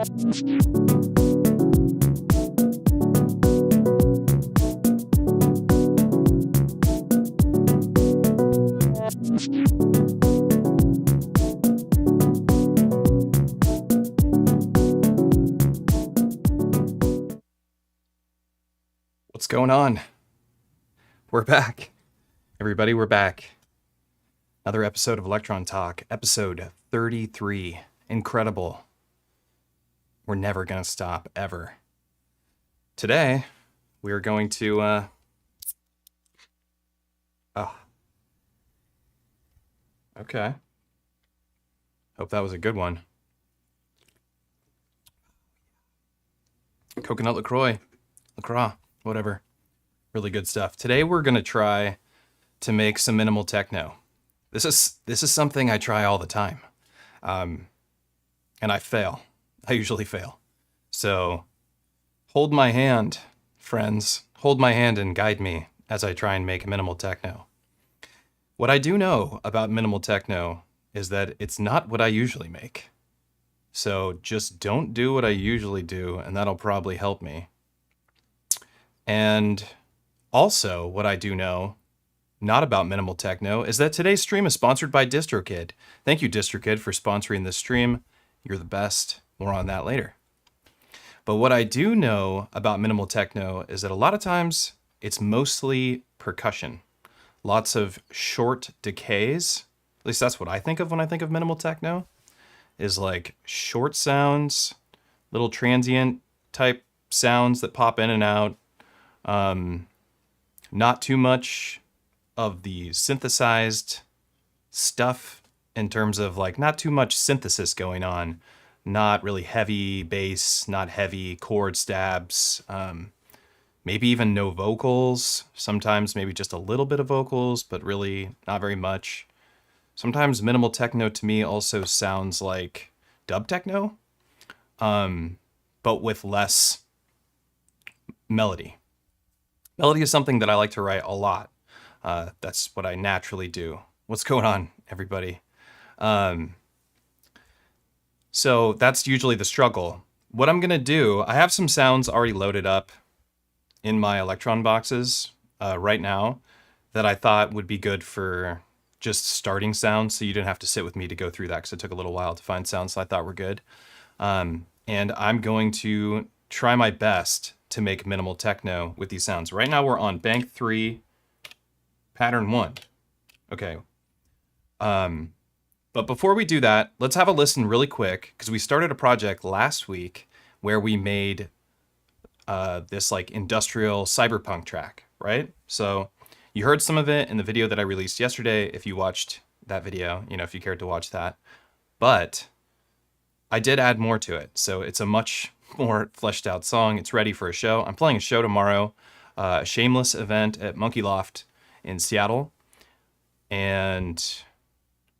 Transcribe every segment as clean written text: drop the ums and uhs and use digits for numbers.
What's going on? We're back. Everybody, we're back. Another episode of Elektron Talk, episode 33. Incredible. We're never going to stop, ever. Today, we are going to, okay. Hope that was a good one. Coconut LaCroix, whatever. Really good stuff. Today we're going to try to make some minimal techno. This is something I try all the time. And I fail. I usually fail. So hold my hand, friends. Hold my hand and guide me as I try and make minimal techno. What I do know about minimal techno is that it's not what I usually make. So just don't do what I usually do, and that'll probably help me. And also, what I do know, not about minimal techno, is that today's stream is sponsored by DistroKid. Thank you, DistroKid, for sponsoring this stream. You're the best. More on that later. But what I do know about minimal techno is that a lot of times it's mostly percussion. Lots of short decays. At least that's what I think of when I think of minimal techno. Is like short sounds, little transient type sounds that pop in and out. Not too much of the synthesized stuff in terms of like not too much synthesis going on. Not really heavy bass, not heavy chord stabs. Maybe even no vocals. Sometimes maybe just a little bit of vocals, but really not very much. Sometimes minimal techno to me also sounds like dub techno, but with less melody. Melody is something that I like to write a lot. That's what I naturally do. What's going on, everybody? So that's usually the struggle. What I'm going to do, I have some sounds already loaded up in my Elektron boxes right now that I thought would be good for just starting sounds, so you didn't have to sit with me to go through that because it took a little while to find sounds I thought were good. And I'm going to try my best to make minimal techno with these sounds. Right now we're on bank 3, pattern 1. Okay. But before we do that, let's have a listen really quick, because we started a project last week where we made this like industrial cyberpunk track, right? So you heard some of it in the video that I released yesterday, if you watched that video, if you cared to watch that. But I did add more to it, so it's a much more fleshed out song. It's ready for a show. I'm playing a show tomorrow, a Shameless event at Monkey Loft in Seattle. And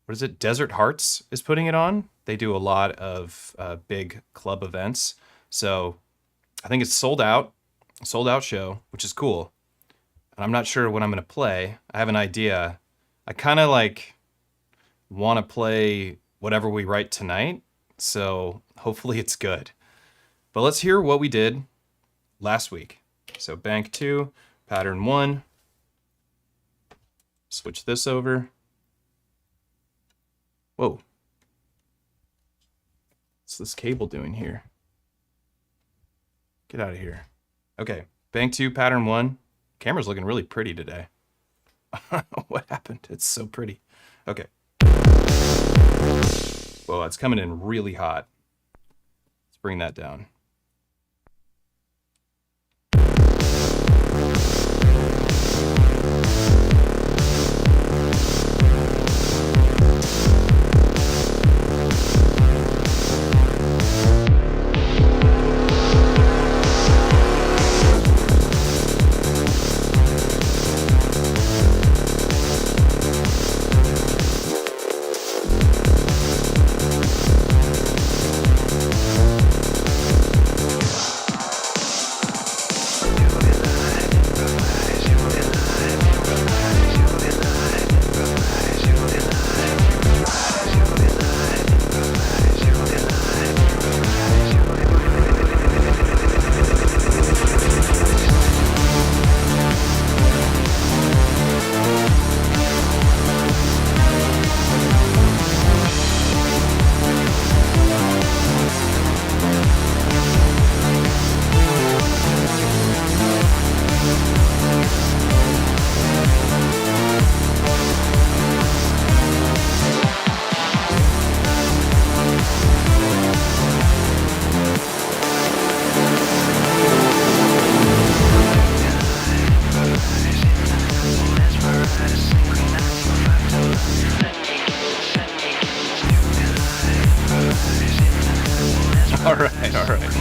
what is it? Desert Hearts is putting it on. They do a lot of big club events. So I think it's sold out show, which is cool. And I'm not sure what I'm going to play. I have an idea. I kind of like want to play whatever we write tonight. So hopefully it's good. But let's hear what we did last week. So bank 2, pattern 1. Switch this over. Whoa. What's this cable doing here? Get out of here. Okay, bank 2, pattern 1. Camera's looking really pretty today. What happened? It's so pretty. Okay. Whoa, it's coming in really hot. Let's bring that down. right, all right.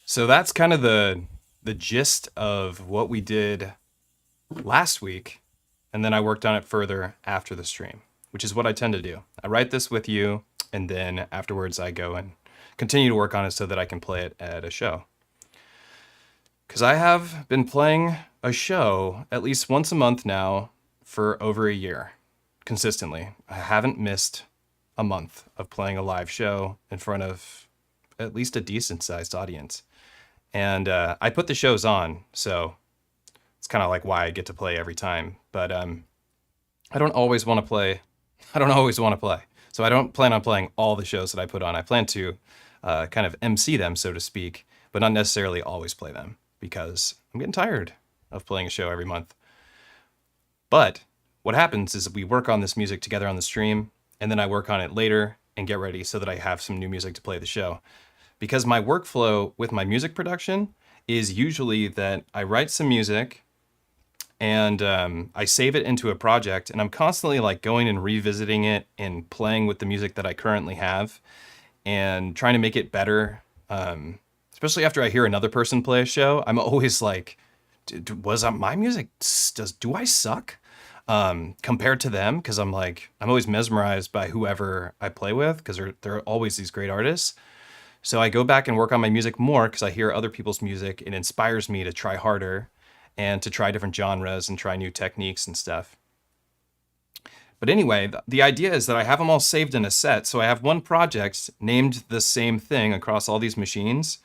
So that's kind of the gist of what we did last week, and then I worked on it further after the stream, which is what I tend to do. I write this with you, and then afterwards I go and continue to work on it so that I can play it at a show. Because I have been playing a show at least once a month now for over a year, consistently. I haven't missed a month of playing a live show in front of at least a decent-sized audience. And I put the shows on, so it's kind of like why I get to play every time. But I don't always want to play. So I don't plan on playing all the shows that I put on. I plan to kind of MC them, so to speak, but not necessarily always play them because I'm getting tired of playing a show every month. But what happens is we work on this music together on the stream, and then I work on it later and get ready so that I have some new music to play the show. Because my workflow with my music production is usually that I write some music and I save it into a project, and I'm constantly like going and revisiting it and playing with the music that I currently have and trying to make it better. Especially after I hear another person play a show, I'm always like, was my music, do I suck compared to them? Because I'm always mesmerized by whoever I play with because they're always these great artists. So I go back and work on my music more because I hear other people's music. It inspires me to try harder and to try different genres and try new techniques and stuff. But anyway, the idea is that I have them all saved in a set. So I have one project named the same thing across all these machines.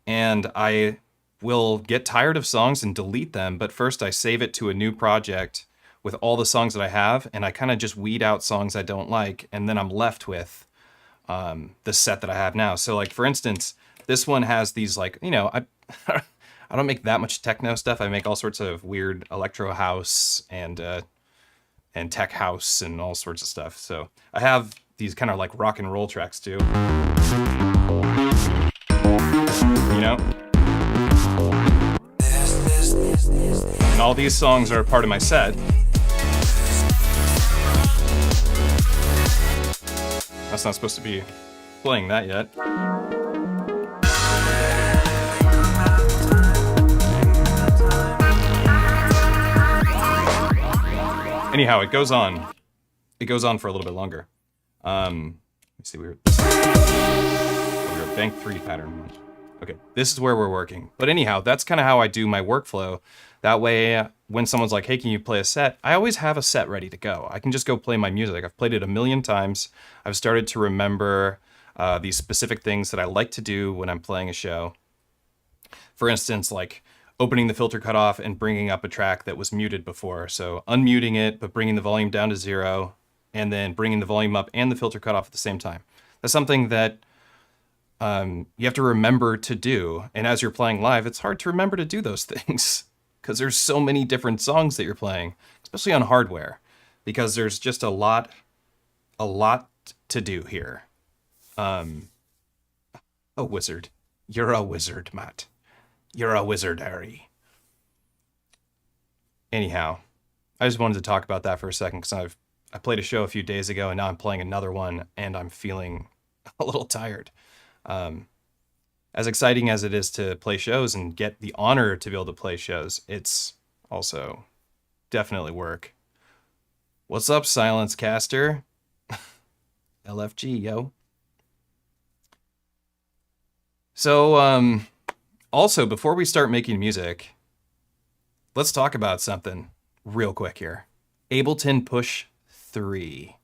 And I will get tired of songs and delete them. But first I save it to a new project with all the songs that I have. And I kind of just weed out songs I don't like. And then I'm left with the set that I have now. So like, for instance, this one has these like, I don't make that much techno stuff. I make all sorts of weird electro house and tech house and all sorts of stuff. So I have these kind of like rock and roll tracks too. And all these songs are part of my set. That's not supposed to be playing that yet. Anyhow, it goes on. It goes on for a little bit longer. Let me see. We're bank 3 pattern. Okay, this is where we're working. But anyhow, that's kind of how I do my workflow. That way, when someone's like, hey, can you play a set? I always have a set ready to go. I can just go play my music. I've played it a million times. I've started to remember these specific things that I like to do when I'm playing a show. For instance, like opening the filter cutoff and bringing up a track that was muted before. So unmuting it, but bringing the volume down to 0, and then bringing the volume up and the filter cutoff at the same time. That's something that you have to remember to do. And as you're playing live, it's hard to remember to do those things because there's so many different songs that you're playing, especially on hardware, because there's just a lot to do here. A wizard. You're a wizard, Matt. You're a wizard, Harry. Anyhow, I just wanted to talk about that for a second because I played a show a few days ago and now I'm playing another one and I'm feeling a little tired. As exciting as it is to play shows and get the honor to be able to play shows, it's also definitely work. What's up, Silence Caster? LFG, yo. So, also, before we start making music, let's talk about something real quick here. Ableton Push 3.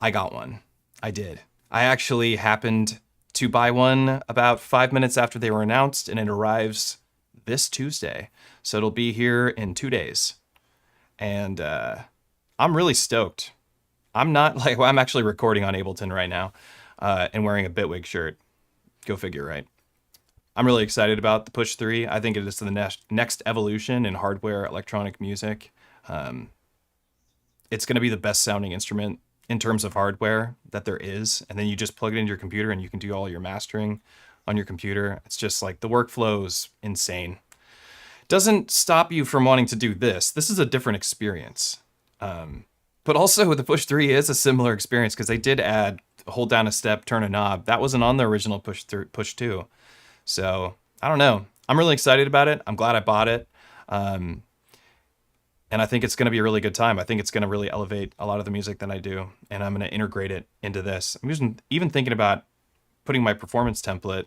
I got one. I did. I actually happened to buy one about 5 minutes after they were announced, and it arrives this Tuesday. So it'll be here in 2 days. And I'm really stoked. I'm actually recording on Ableton right now and wearing a Bitwig shirt. Go figure, right? I'm really excited about the Push 3. I think it is the next evolution in hardware electronic music. It's going to be the best sounding instrument in terms of hardware that there is. And then you just plug it into your computer and you can do all your mastering on your computer. It's just like the workflow is insane. Doesn't stop you from wanting to do this. This is a different experience. But also the Push 3 is a similar experience because they did add hold down a step, turn a knob. That wasn't on the original push 2. So I don't know. I'm really excited about it. I'm glad I bought it. And I think it's going to be a really good time. I think it's going to really elevate a lot of the music that I do, and I'm going to integrate it into this. I'm even thinking about putting my performance template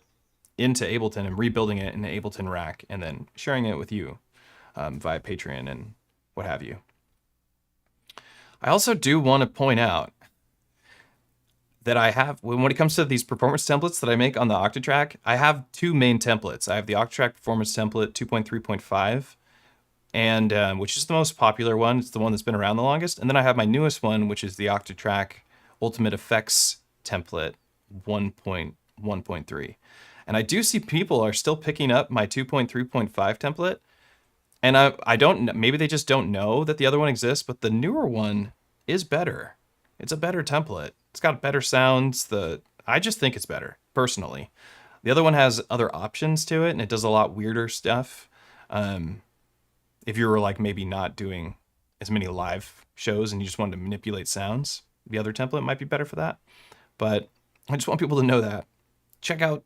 into Ableton and rebuilding it in the Ableton rack and then sharing it with you via Patreon and what have you. I also do want to point out that I have, when it comes to these performance templates that I make on the Octatrack, I have 2 main templates. I have the Octatrack performance template 2.3.5, and which is the most popular one. It's the one that's been around the longest. And then I have my newest one, which is the Octatrack Ultimate Effects template 1.1.3. And I do see people are still picking up my 2.3.5 template. And I don't, maybe they just don't know that the other one exists, but the newer one is better. It's a better template. It's got better sounds. I just think it's better, personally. The other one has other options to it, and it does a lot weirder stuff. If you were like maybe not doing as many live shows and you just wanted to manipulate sounds, the other template might be better for that. But I just want people to know that. Check out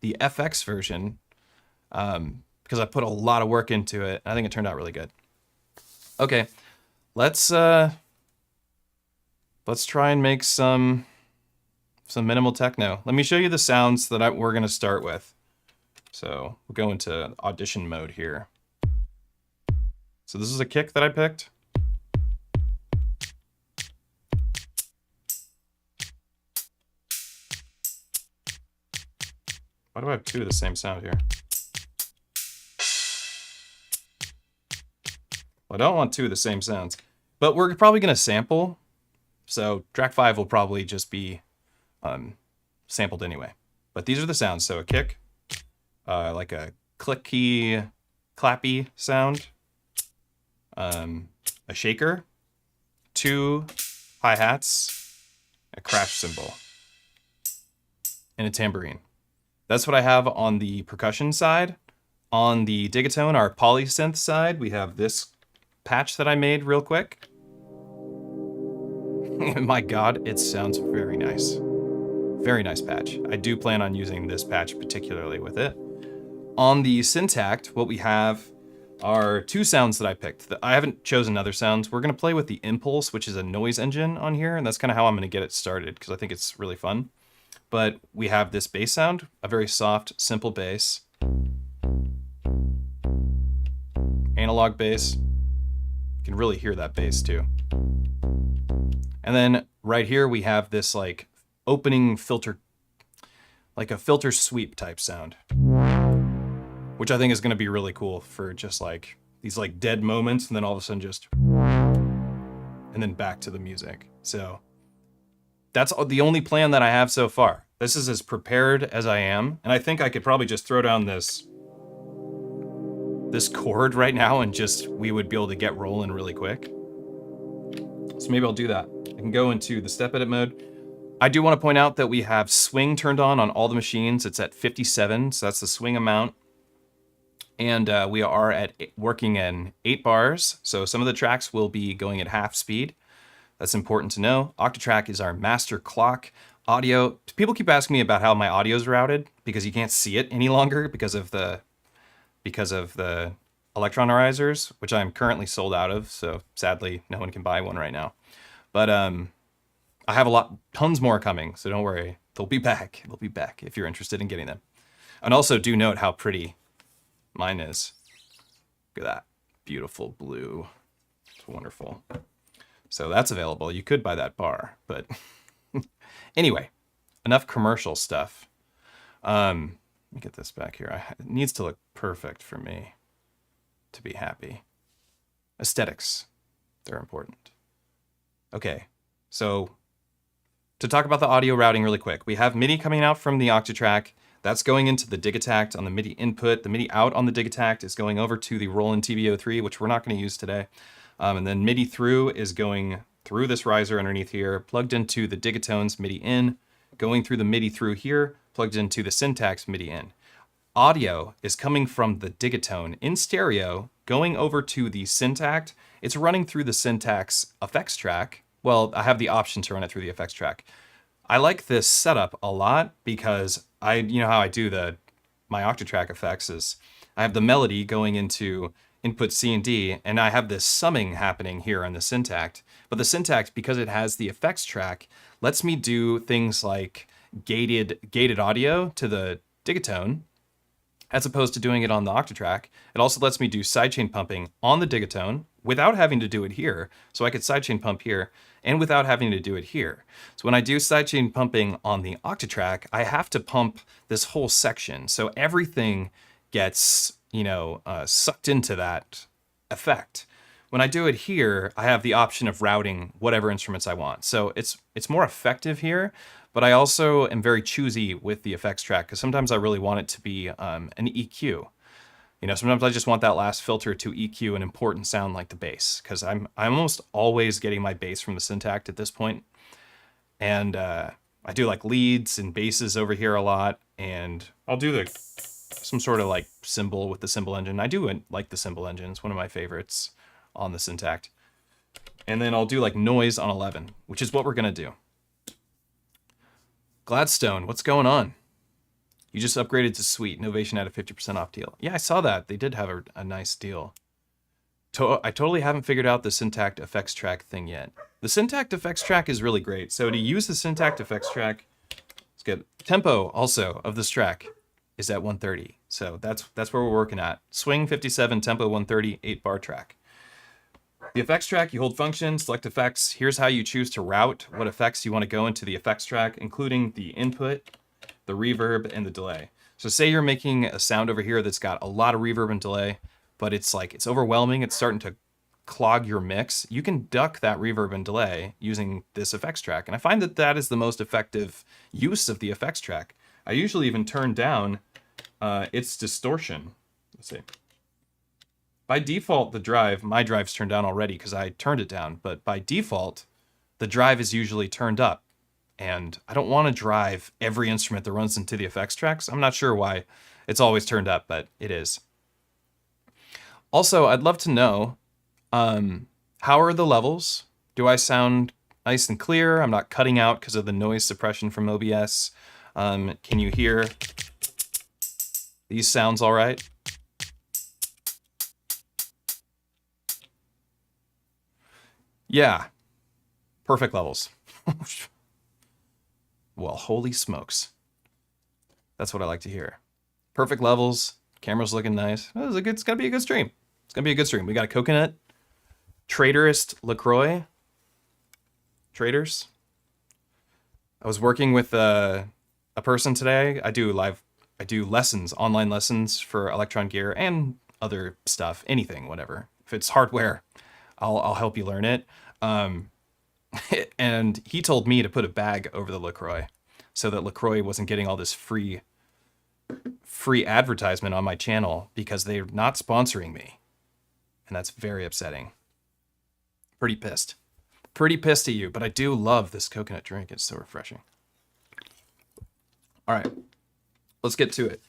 the FX version, because I put a lot of work into it. I think it turned out really good. Okay, let's try and make some minimal techno. Let me show you the sounds that we're gonna start with. So we'll go into audition mode here. So this is a kick that I picked. Why do I have 2 of the same sound here? Well, I don't want 2 of the same sounds, but we're probably going to sample. So track 5 will probably just be sampled anyway. But these are the sounds. So a kick, like a clicky, clappy sound, a shaker, 2 hi-hats, a crash cymbal, and a tambourine. That's what I have on the percussion side. On the Digitone, our polysynth side, we have this patch that I made real quick. My God, it sounds very nice. Very nice patch. I do plan on using this patch particularly with it. On the Syntakt, what we have are 2 sounds that I picked. I haven't chosen other sounds. We're going to play with the Impulse, which is a noise engine on here, and that's kind of how I'm going to get it started because I think it's really fun. But we have this bass sound, a very soft, simple bass. Analog bass. You can really hear that bass too. And then right here we have this like opening filter, like a filter sweep type sound, which I think is going to be really cool for just like these like dead moments and then all of a sudden just, and then back to the music. So that's the only plan that I have so far. This is as prepared as I am. And I think I could probably just throw down this chord right now and we would be able to get rolling really quick. So maybe I'll do that. I can go into the step edit mode. I do want to point out that we have swing turned on all the machines. It's at 57, so that's the swing amount. And we are working in 8 bars. So some of the tracks will be going at half speed. That's important to know. Octatrack is our master clock. Audio, people keep asking me about how my audio is routed because you can't see it any longer because of the Elektron risers, which I'm currently sold out of. So sadly, no one can buy one right now. But I have tons more coming. So don't worry, they'll be back. They'll be back if you're interested in getting them. And also do note how pretty mine is. Look at that beautiful blue. It's wonderful. So that's available. You could buy that bar, but anyway, enough commercial stuff. Let me get this back here. It needs to look perfect for me to be happy. Aesthetics, they're important. Okay, so to talk about the audio routing really quick, we have MIDI coming out from the Octatrack. That's going into the Digitakt on the MIDI input. The MIDI out on the Digitakt is going over to the Roland TB-03, which we're not going to use today. And then MIDI through is going through this riser underneath here, plugged into the Digitone's MIDI in, going through the MIDI through here, plugged into the Syntakt's MIDI in. Audio is coming from the Digitone in stereo, going over to the Syntakt. It's running through the Syntakt's effects track. Well, I have the option to run it through the effects track. I like this setup a lot because you know how I do my Octatrack effects is I have the melody going into input C and D, and I have this summing happening here on the Syntakt. But the Syntakt, because it has the effects track, lets me do things like gated audio to the Digitone, as opposed to doing it on the Octatrack. It also lets me do sidechain pumping on the Digitone without having to do it here. So I could sidechain pump here and without having to do it here. So when I do sidechain pumping on the Octatrack, I have to pump this whole section. So everything gets, sucked into that effect. When I do it here, I have the option of routing whatever instruments I want. So it's more effective here, but I also am very choosy with the effects track because sometimes I really want it to be an EQ. Sometimes I just want that last filter to EQ an important sound like the bass, because I'm almost always getting my bass from the Syntakt at this point. And I do like leads and basses over here a lot, and I'll do some sort of like cymbal with the cymbal engine. I do like the cymbal engine. It's one of my favorites on the Syntakt. And then I'll do like noise on 11, which is what we're gonna do. Gladstone, what's going on? You just upgraded to Suite. Novation had a 50% off deal. Yeah, I saw that. They did have a nice deal. I totally haven't figured out the Syntakt effects track thing yet. The Syntakt effects track is really great. So to use the Syntakt effects track, let's get tempo also of this track is at 130. So that's where we're working at. Swing 57, tempo 130, 8-bar track. The effects track, you hold function, select effects. Here's how you choose to route what effects you want to go into the effects track, including the input, the reverb, and the delay. So say you're making a sound over here that's got a lot of reverb and delay, but it's overwhelming, it's starting to clog your mix. You can duck that reverb and delay using this effects track. And I find that is the most effective use of the effects track. I usually even turn down its distortion. Let's see. By default, my drive's turned down already because I turned it down, but by default, the drive is usually turned up. And I don't want to drive every instrument that runs into the effects tracks. I'm not sure why it's always turned up, but it is. Also, I'd love to know, how are the levels? Do I sound nice and clear? I'm not cutting out because of the noise suppression from OBS. Can you hear these sounds all right? Yeah, perfect levels. Well, holy smokes. That's what I like to hear. Perfect levels, camera's looking nice. It's gonna be a good stream. It's gonna be a good stream. We got a coconut, Traderist LaCroix. Traders. I was working with a person today. I do lessons, online lessons for Elektron gear and other stuff, anything, whatever. If it's hardware, I'll help you learn it. And he told me to put a bag over the LaCroix so that LaCroix wasn't getting all this free advertisement on my channel because they're not sponsoring me. And that's very upsetting. Pretty pissed. Pretty pissed at you, but I do love this coconut drink. It's so refreshing. All right, let's get to it.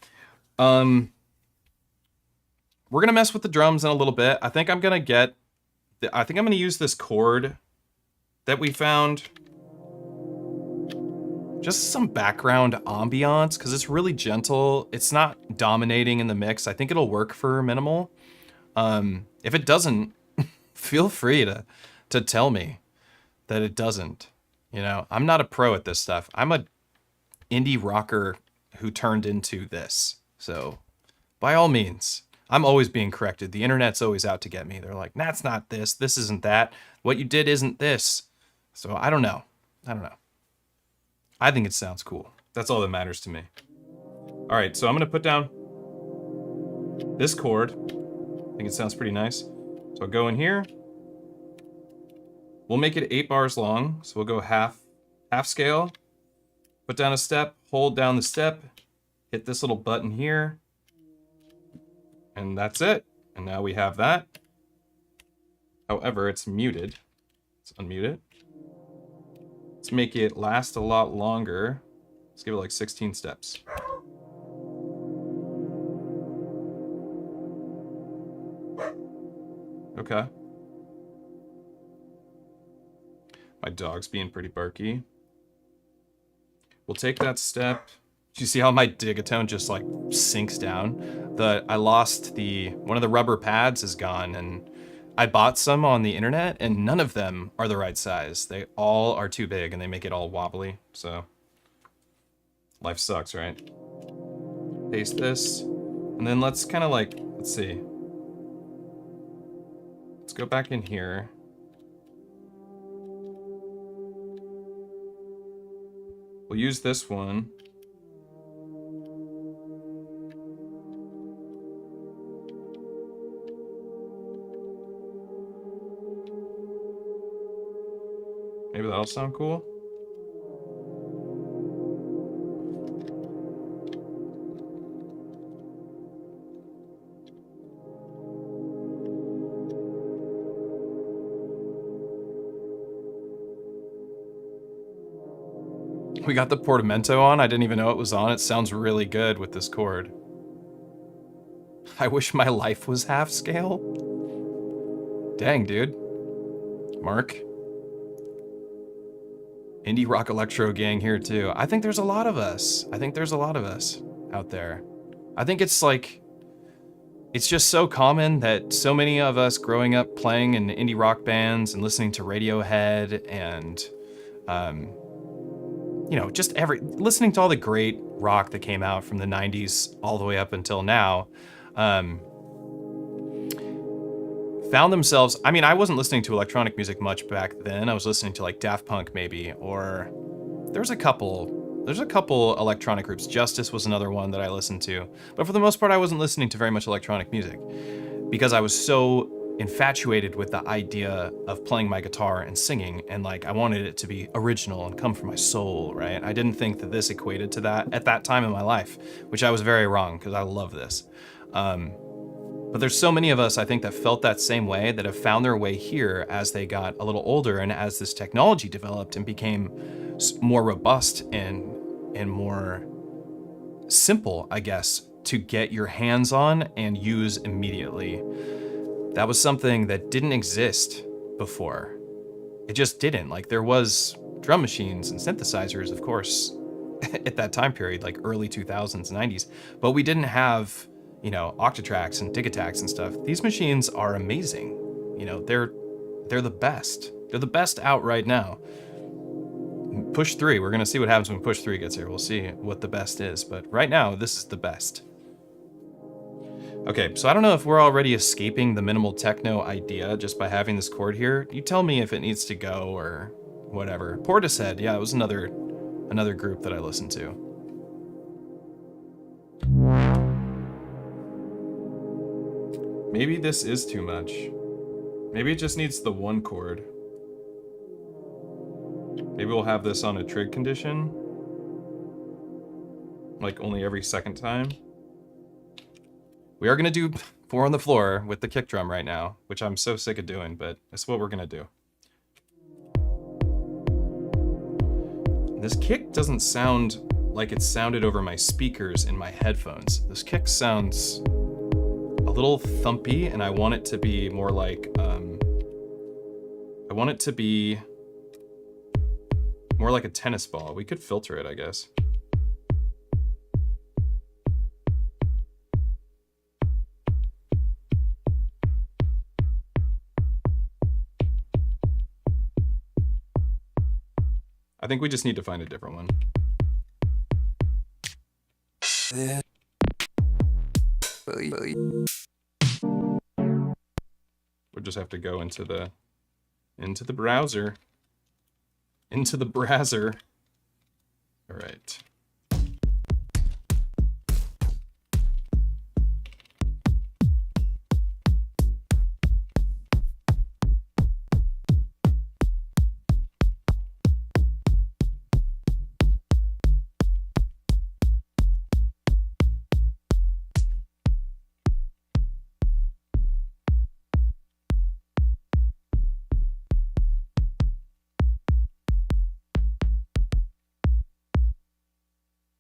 We're gonna mess with the drums in a little bit. I think I'm gonna use this chord that we found. Just some background ambiance, because it's really gentle. It's not dominating in the mix. I think it'll work for minimal. If it doesn't, feel free to tell me that it doesn't. I'm not a pro at this stuff. I'm a indie rocker who turned into this. So by all means, I'm always being corrected. The internet's always out to get me. They're like, that's not this. This isn't that. What you did isn't this. So I don't know. I think it sounds cool. That's all that matters to me. All right, so I'm gonna put down this chord. I think it sounds pretty nice. So I'll go in here. We'll make it 8 bars long. So we'll go half scale, put down a step, hold down the step, hit this little button here, and that's it. And now we have that. However, it's muted. Let's unmute it. Let's make it last a lot longer. Let's give it like 16 steps. Okay. My dog's being pretty barky. we'll take that step. Do you see how my Digitone just like sinks down? I lost one of the rubber pads is gone, and I bought some on the internet and none of them are the right size. They all are too big and they make it all wobbly. So life sucks, right? Paste this, and then let's kind of like, let's see. Let's go back in here. We'll use this one. Maybe that'll sound cool. We got the portamento on. I didn't even know it was on. It sounds really good with this chord. I wish my life was half scale. Dang, dude. Mark. Indie rock electro gang here too. I think there's a lot of us. I think there's a lot of us out there. I think it's like, it's just so common that so many of us growing up playing in indie rock bands and listening to Radiohead and, you know, just listening to all the great rock that came out from the 90s all the way up until now, found themselves, I mean, I wasn't listening to electronic music much back then. I was listening to like Daft Punk maybe, or there's a couple electronic groups. Justice was another one that I listened to. But for the most part, I wasn't listening to very much electronic music because I was so infatuated with the idea of playing my guitar and singing, and like I wanted it to be original and come from my soul, right? I didn't think that this equated to that at that time in my life, which I was very wrong because I love this. But there's so many of us, I think, that felt that same way, that have found their way here as they got a little older and as this technology developed and became more robust and more simple, I guess, to get your hands on and use immediately. That was something that didn't exist before. It just didn't. Like, there was drum machines and synthesizers, of course, at that time period, like early 2000s, 90s, but we didn't have, you know, Octatracks and Digitakts and stuff. These machines are amazing. You know, they're the best. They're the best out right now. Push 3, we're gonna see what happens when Push 3 gets here. We'll see what the best is, but right now, this is the best. Okay, so I don't know if we're already escaping the minimal techno idea just by having this chord here. You tell me if it needs to go or whatever. Portishead, yeah, it was another group that I listened to. Maybe this is too much. Maybe it just needs the one chord. Maybe we'll have this on a trig condition. Like only every second time. We are gonna do 4 on the floor with the kick drum right now, which I'm so sick of doing, but that's what we're gonna do. This kick doesn't sound like it sounded over my speakers in my headphones. This kick sounds a little thumpy, and I want it to be more like, I want it to be more like a tennis ball. We could filter it, I guess. I think we just need to find a different one. We'll just have to go into the browser. Into the browser. All right.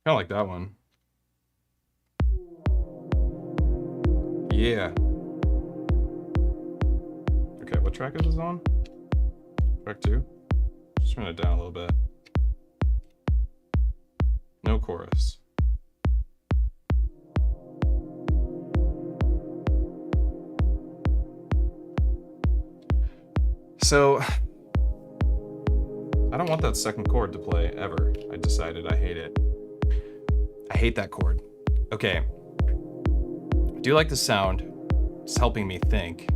I like that one. Yeah. Okay, what track is this on? Track 2? Just turn it down a little bit. no chorus. So I don't want that second chord to play ever. I decided I hate it. I hate that chord. Okay. I do like the sound. It's helping me think.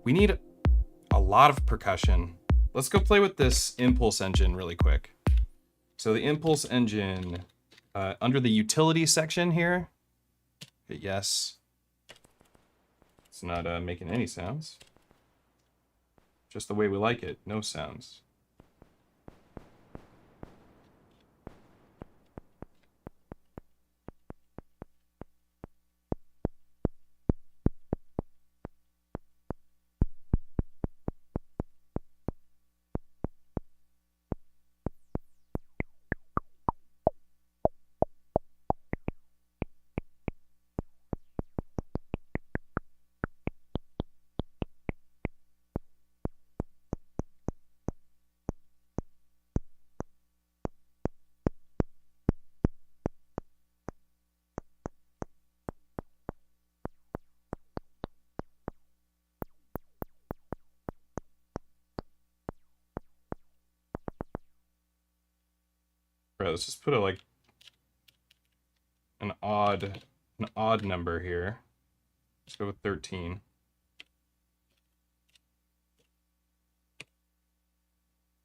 We need a lot of percussion. Let's go play with this impulse engine really quick. So the impulse engine, under the utility section here, hit yes. It's not making any sounds. Just the way we like it, no sounds. Right, let's just put an odd number here. Let's go with 13.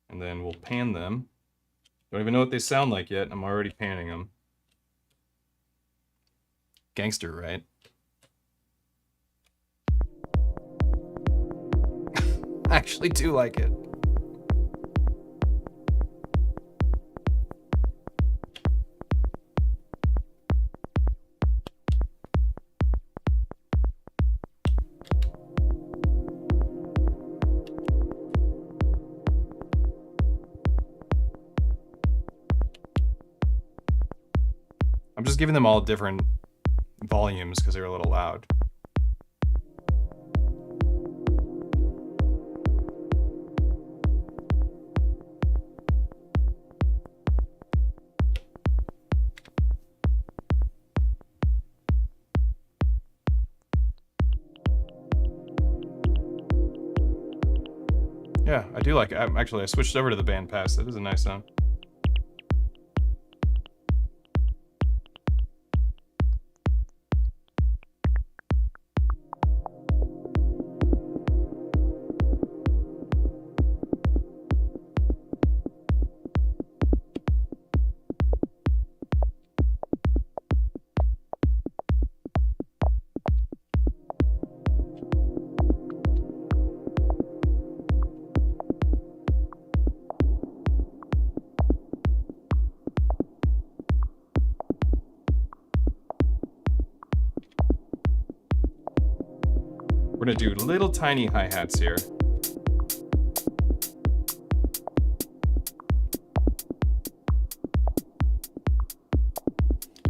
And then we'll pan them. Don't even know what they sound like yet. I'm already panning them. Gangster, right? I actually do like it. I'm just giving them all different volumes because they're a little loud. Yeah, I do like it. Actually, I switched over to the bandpass. That is a nice sound. We're gonna do little tiny hi-hats here.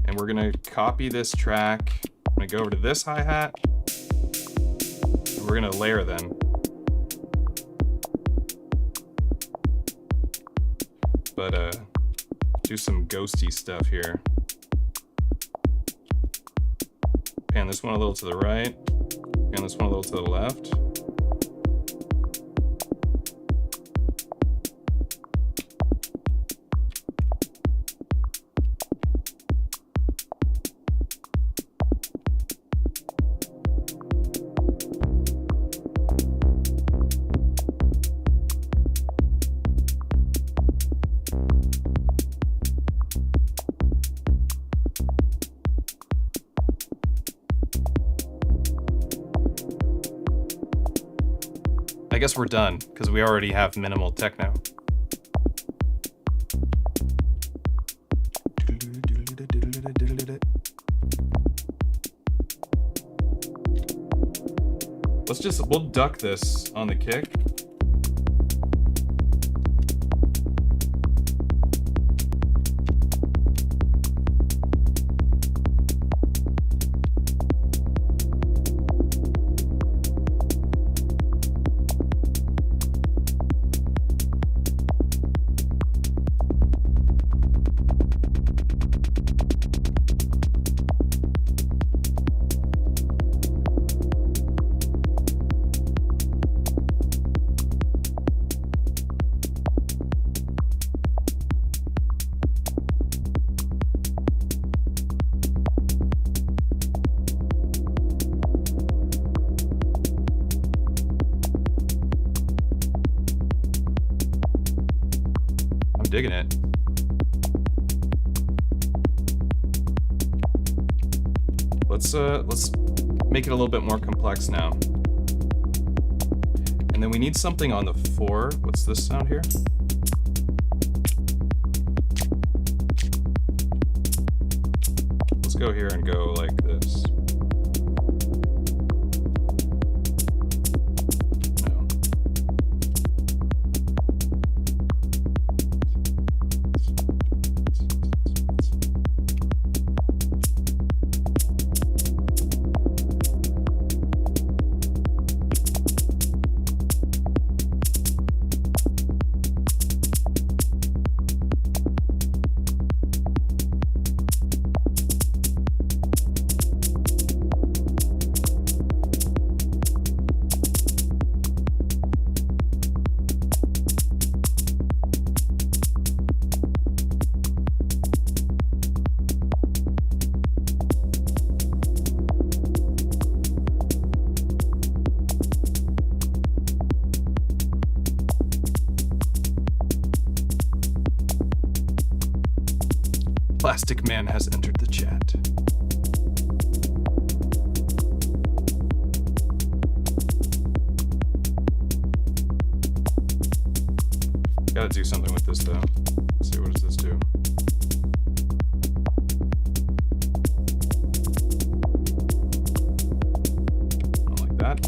And we're gonna copy this track. I'm gonna go over to this hi-hat. And we're gonna layer them. But do some ghosty stuff here. Pan this one a little to the right. And this one a little to the left. I guess we're done, because we already have Minimal Techno. We'll duck this on the kick. Let's make it a little bit more complex now. And then we need something on the 4. What's this sound here? Let's go here and go like this. No. Plastic Man has entered the chat. Gotta do something with this though. Let's see, what does this do? Not like that.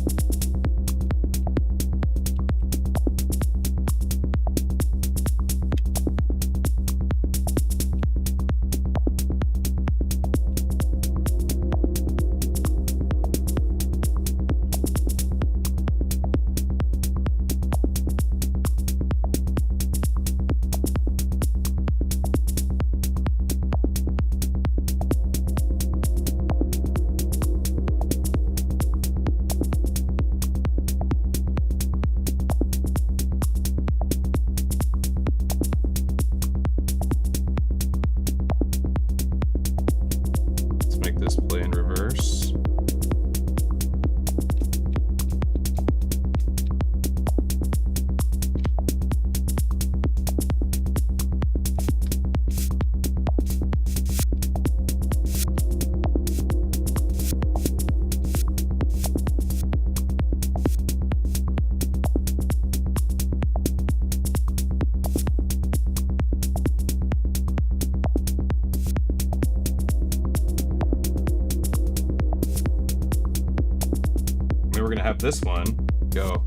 Have this one go.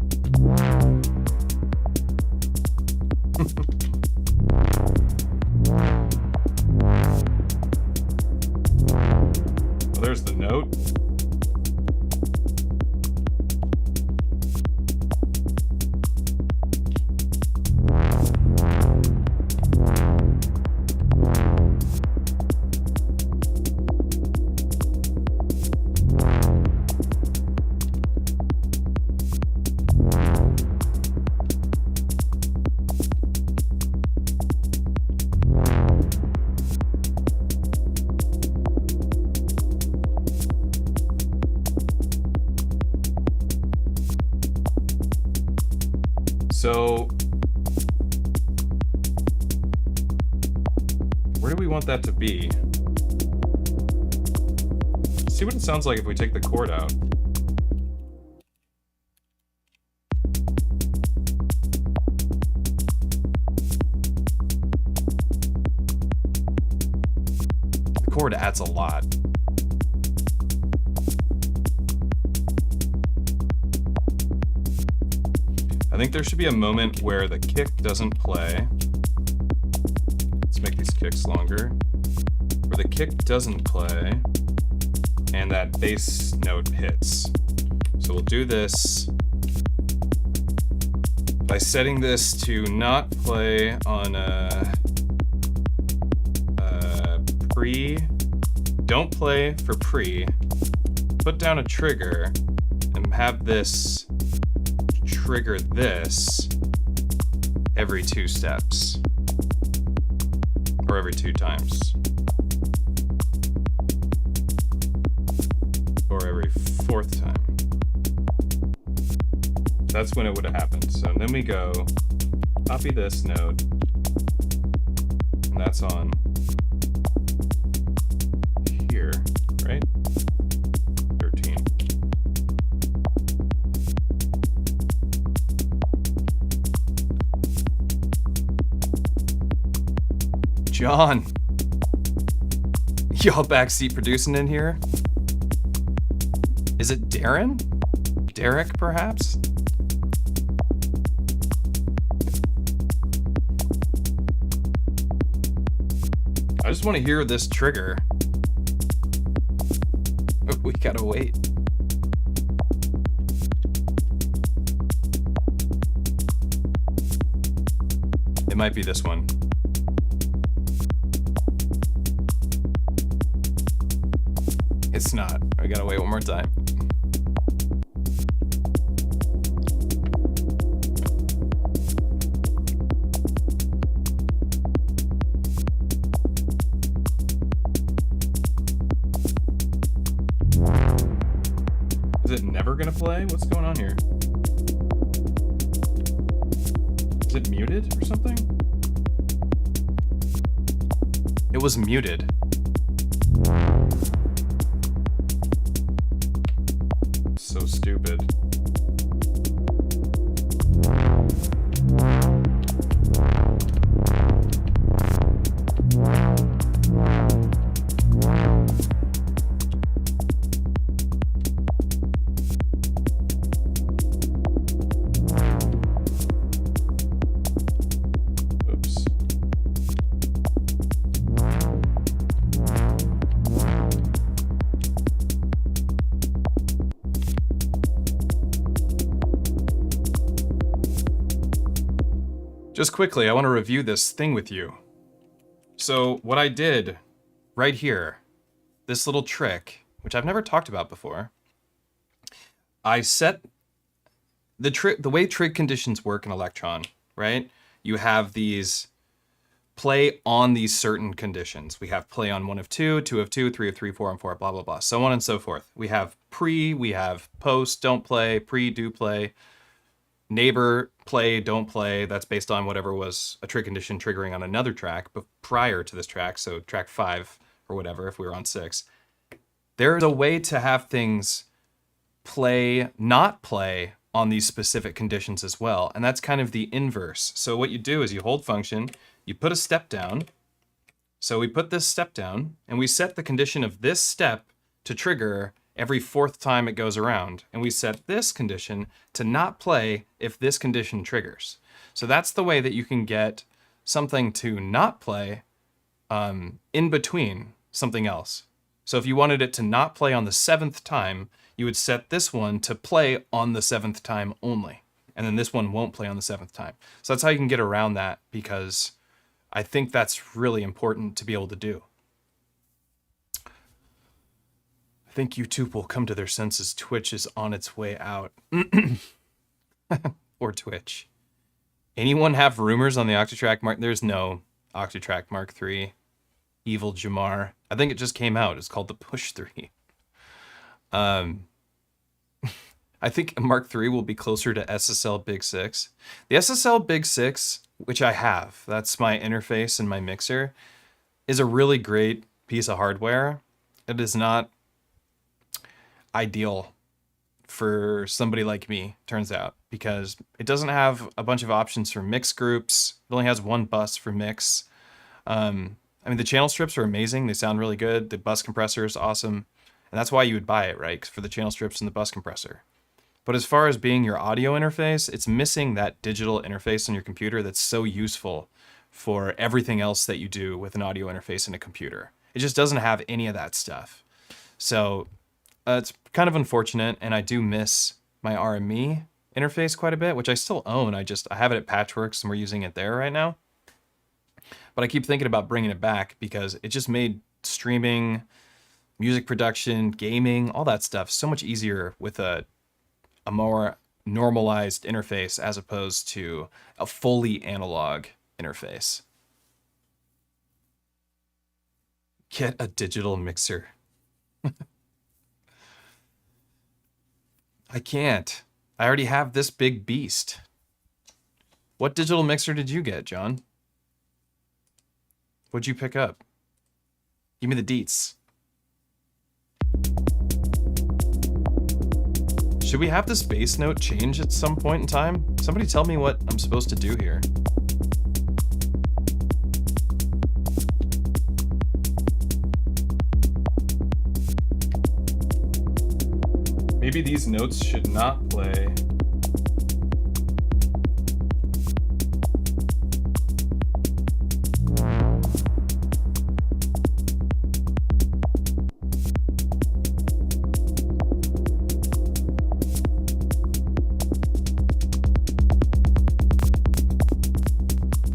Well, there's the note. So where do we want that to be? See what it sounds like if we take the chord out. The chord adds a lot. I think there should be a moment where the kick doesn't play. Let's make these kicks longer. Where the kick doesn't play and that bass note hits. So we'll do this by setting this to not play on a pre. Don't play for pre. Put down a trigger and have this trigger this every 2 steps or every 2 times or every 4th time. That's when it would have happened. So then we go copy this note and that's on here, right? John. Y'all backseat producing in here? Is it Darren? Derek, perhaps? I just want to hear this trigger. Oh, we gotta wait. It might be this one. It's not. I gotta wait one more time. Is it never gonna play? What's going on here? Is it muted or something? It was muted. So stupid. Oops. Just quickly, I want to review this thing with you. So what I did right here, this little trick, which I've never talked about before, I set the way trig conditions work in Elektron, right? You have these play on these certain conditions. We have play on 1 of 2, 2 of 2, 3 of 3, 4 and 4, blah, blah, blah, so on and so forth. We have pre, we have post, don't play, pre, do play, neighbor, play, don't play. That's based on whatever was a trig condition triggering on another track but prior to this track, so track 5 or whatever if we were on 6. There's a way to have things play, not play on these specific conditions as well, and that's kind of the inverse. So what you do is you hold function, you put a step down. So we put this step down, and we set the condition of this step to trigger every 4th time it goes around, and we set this condition to not play if this condition triggers. So that's the way that you can get something to not play in between something else. So if you wanted it to not play on the 7th time, you would set this one to play on the 7th time only, and then this one won't play on the 7th time. So that's how you can get around that, because I think that's really important to be able to do. I think YouTube will come to their senses. Twitch is on its way out. Or Twitch. Anyone have rumors on the Octatrack Mark? There's no Octatrack Mark III. Evil Jamar. I think it just came out. It's called the Push 3. I think Mark III will be closer to SSL Big 6. The SSL Big 6, which I have, that's my interface and my mixer, is a really great piece of hardware. It is not ideal for somebody like me, turns out, because it doesn't have a bunch of options for mix groups. It only has one bus for mix. I mean, the channel strips are amazing. They sound really good. The bus compressor is awesome. And that's why you would buy it, right? For the channel strips and the bus compressor. But as far as being your audio interface, it's missing that digital interface on your computer that's so useful for everything else that you do with an audio interface in a computer. It just doesn't have any of that stuff. So it's kind of unfortunate, and I do miss my RME interface quite a bit, which I still own. I have it at Patchworks, and we're using it there right now. But I keep thinking about bringing it back because it just made streaming, music production, gaming, all that stuff so much easier with a more normalized interface as opposed to a fully analog interface. Get a digital mixer. I can't. I already have this big beast. What digital mixer did you get, John? What'd you pick up? Give me the deets. Should we have this bass note change at some point in time? Somebody tell me what I'm supposed to do here. maybe these notes should not play.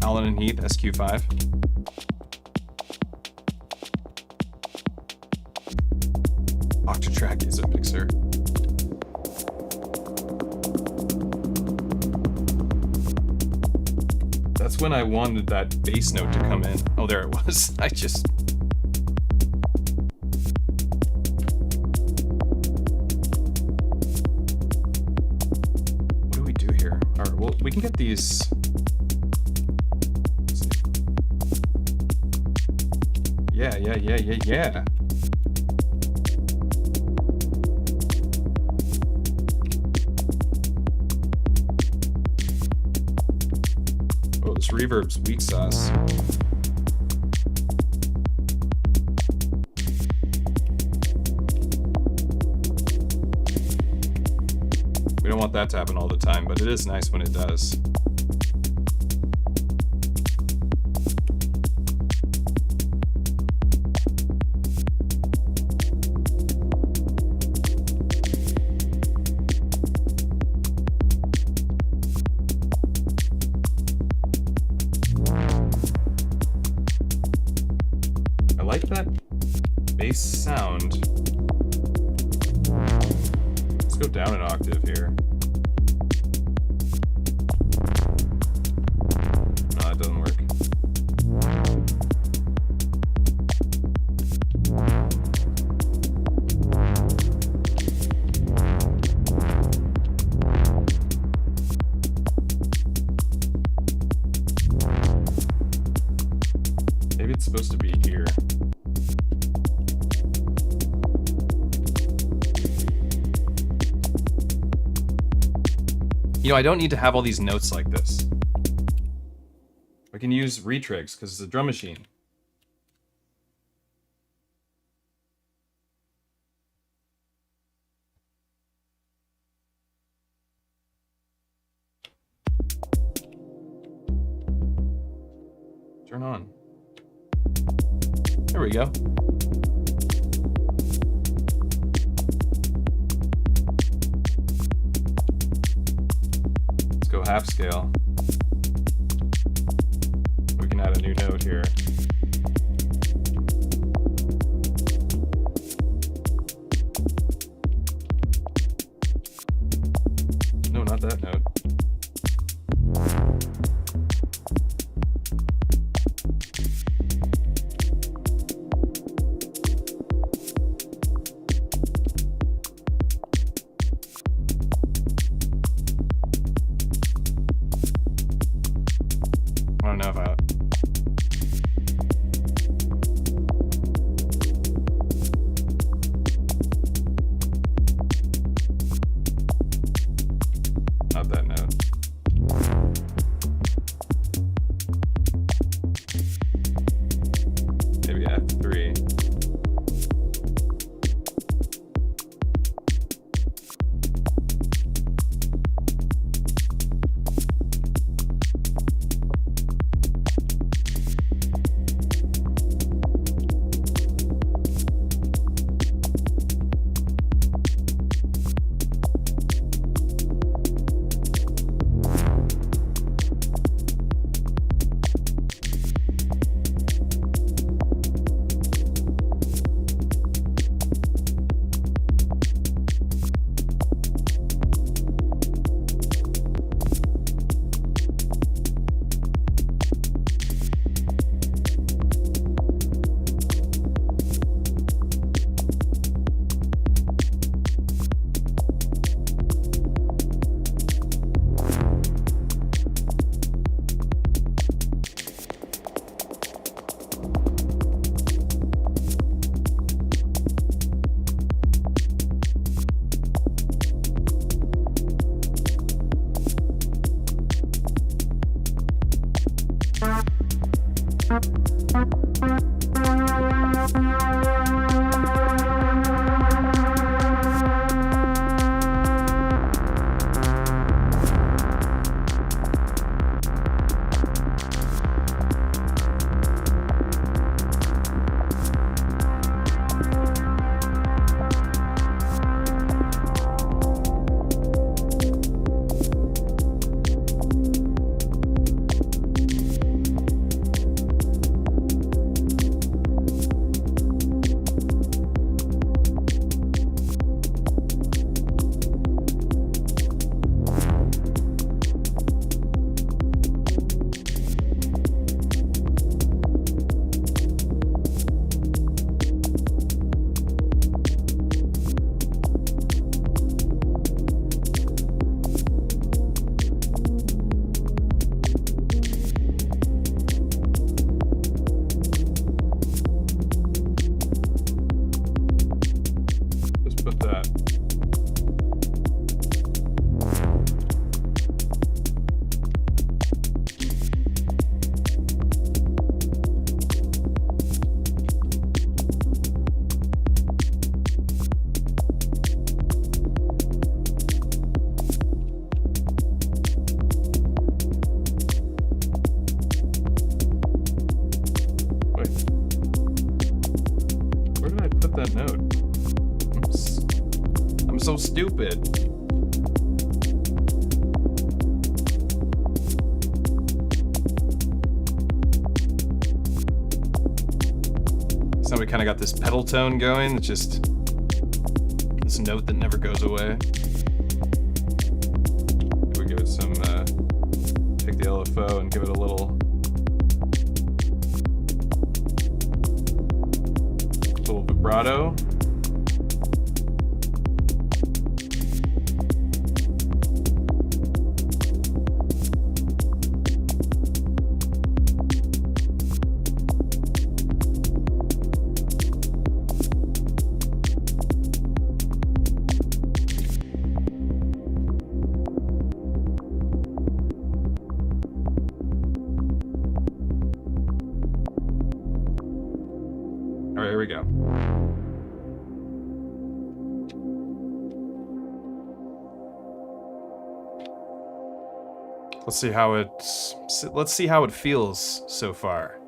Allen and Heath, SQ5. Octatrack is a mixer. That's when I wanted that bass note to come in. Oh, there it was. I just... What do we do here? All right, well, we can get these... Yeah. Oh, this reverb's weak sauce. We don't want that to happen all the time, but it is nice when it does. Sound. Let's go down an octave here. No, that doesn't work. Maybe it's supposed to be here. You know, I don't need to have all these notes like this. I can use retrigs because it's a drum machine. Turn on. There we go. Go half scale. We can add a new note here. No, not that note. that note. I'm so stupid. So we kind of got this pedal tone going. It's just this note that never goes away. We give it some, take the LFO and give it a little vibrato. All right, here we go. Let's see how it feels so far.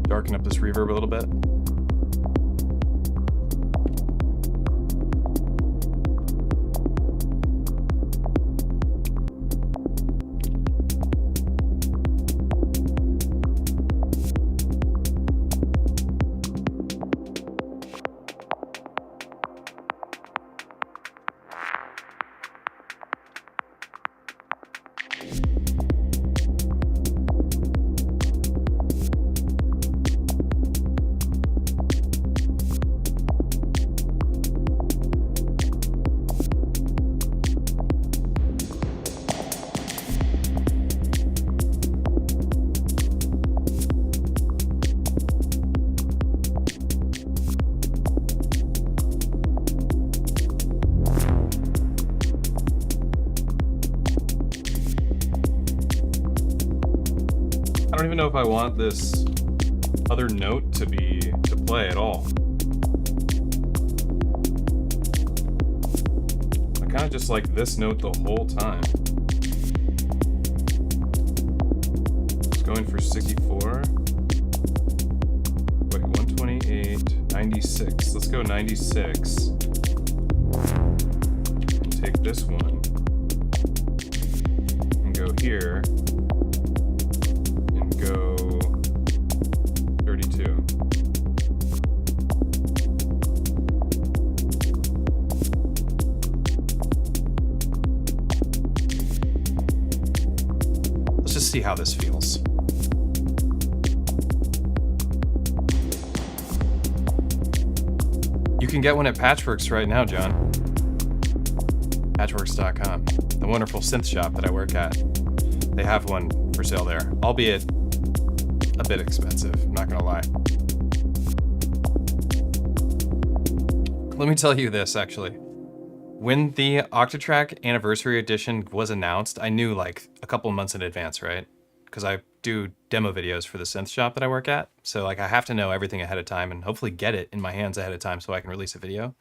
Darken up this reverb a little bit. I don't even know if I want this other note to play at all. I kind of just like this note the whole time. It's going for 64. Wait, 128, 96. Let's go 96. And take this one and go here. Go 32. Let's just see how this feels. You can get one at Patchworks right now, John. Patchworks.com, the wonderful synth shop that I work at. They have one for sale there, albeit a bit expensive, I'm not gonna lie. Let me tell you this, actually. When the Octatrack Anniversary Edition was announced, I knew like a couple months in advance, right? Because I do demo videos for the synth shop that I work at. So like I have to know everything ahead of time and hopefully get it in my hands ahead of time so I can release a video.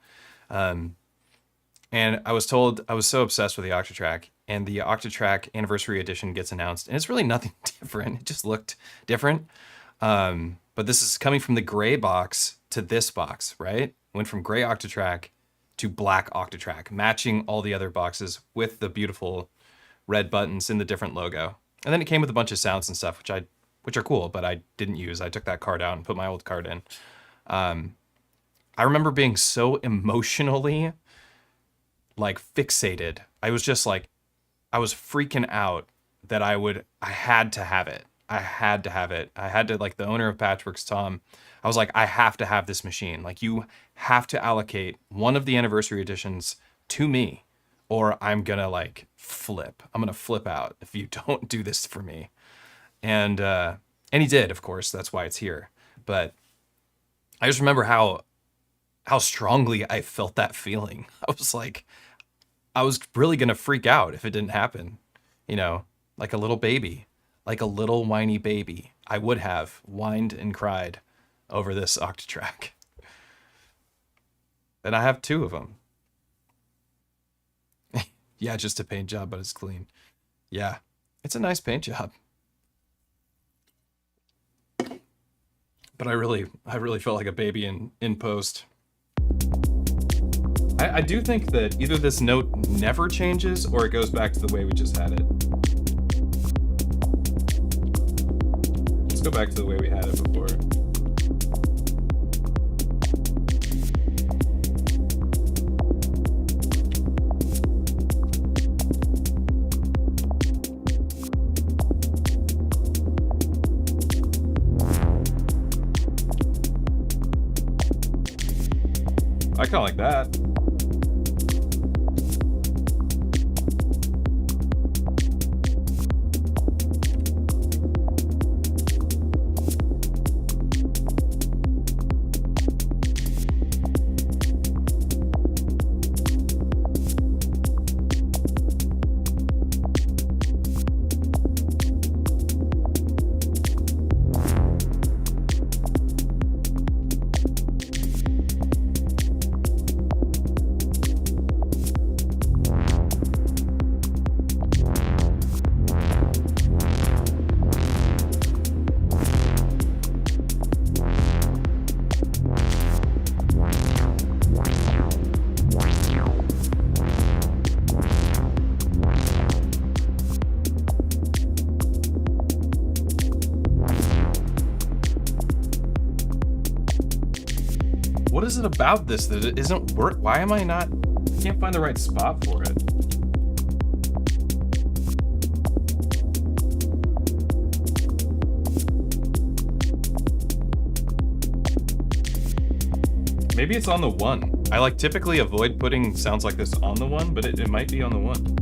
And I was told I was so obsessed with the Octatrack, and the Octatrack Anniversary Edition gets announced, and it's really nothing different. It just looked different. But this is coming from the gray box to this box, right? Went from gray Octatrack to black Octatrack, matching all the other boxes with the beautiful red buttons in the different logo. And then it came with a bunch of sounds and stuff, which are cool, but I didn't use. I took that card out and put my old card in. I remember being so emotionally like fixated. I was just like, I was freaking out that I had to have it. I had to have it. I had to, like, the owner of Patchworks, Tom, I was like, I have to have this machine. Like, you have to allocate one of the anniversary editions to me, or I'm gonna like flip. I'm gonna flip out if you don't do this for me. And he did, of course. That's why it's here. But I just remember how strongly I felt that feeling. I was like, I was really gonna freak out if it didn't happen. You know, like a little baby, like a little whiny baby. I would have whined and cried over this Octatrack. And I have 2 of them. Yeah, just a paint job, but it's clean. Yeah, it's a nice paint job. But I really felt like a baby in post. I do think that either this note never changes or it goes back to the way we just had it. Let's go back to the way we had it before. I kind of like that. What is it about this that it isn't work? Why am I can't find the right spot for it? Maybe it's on the 1. I like typically avoid putting sounds like this on the 1, but it might be on the 1.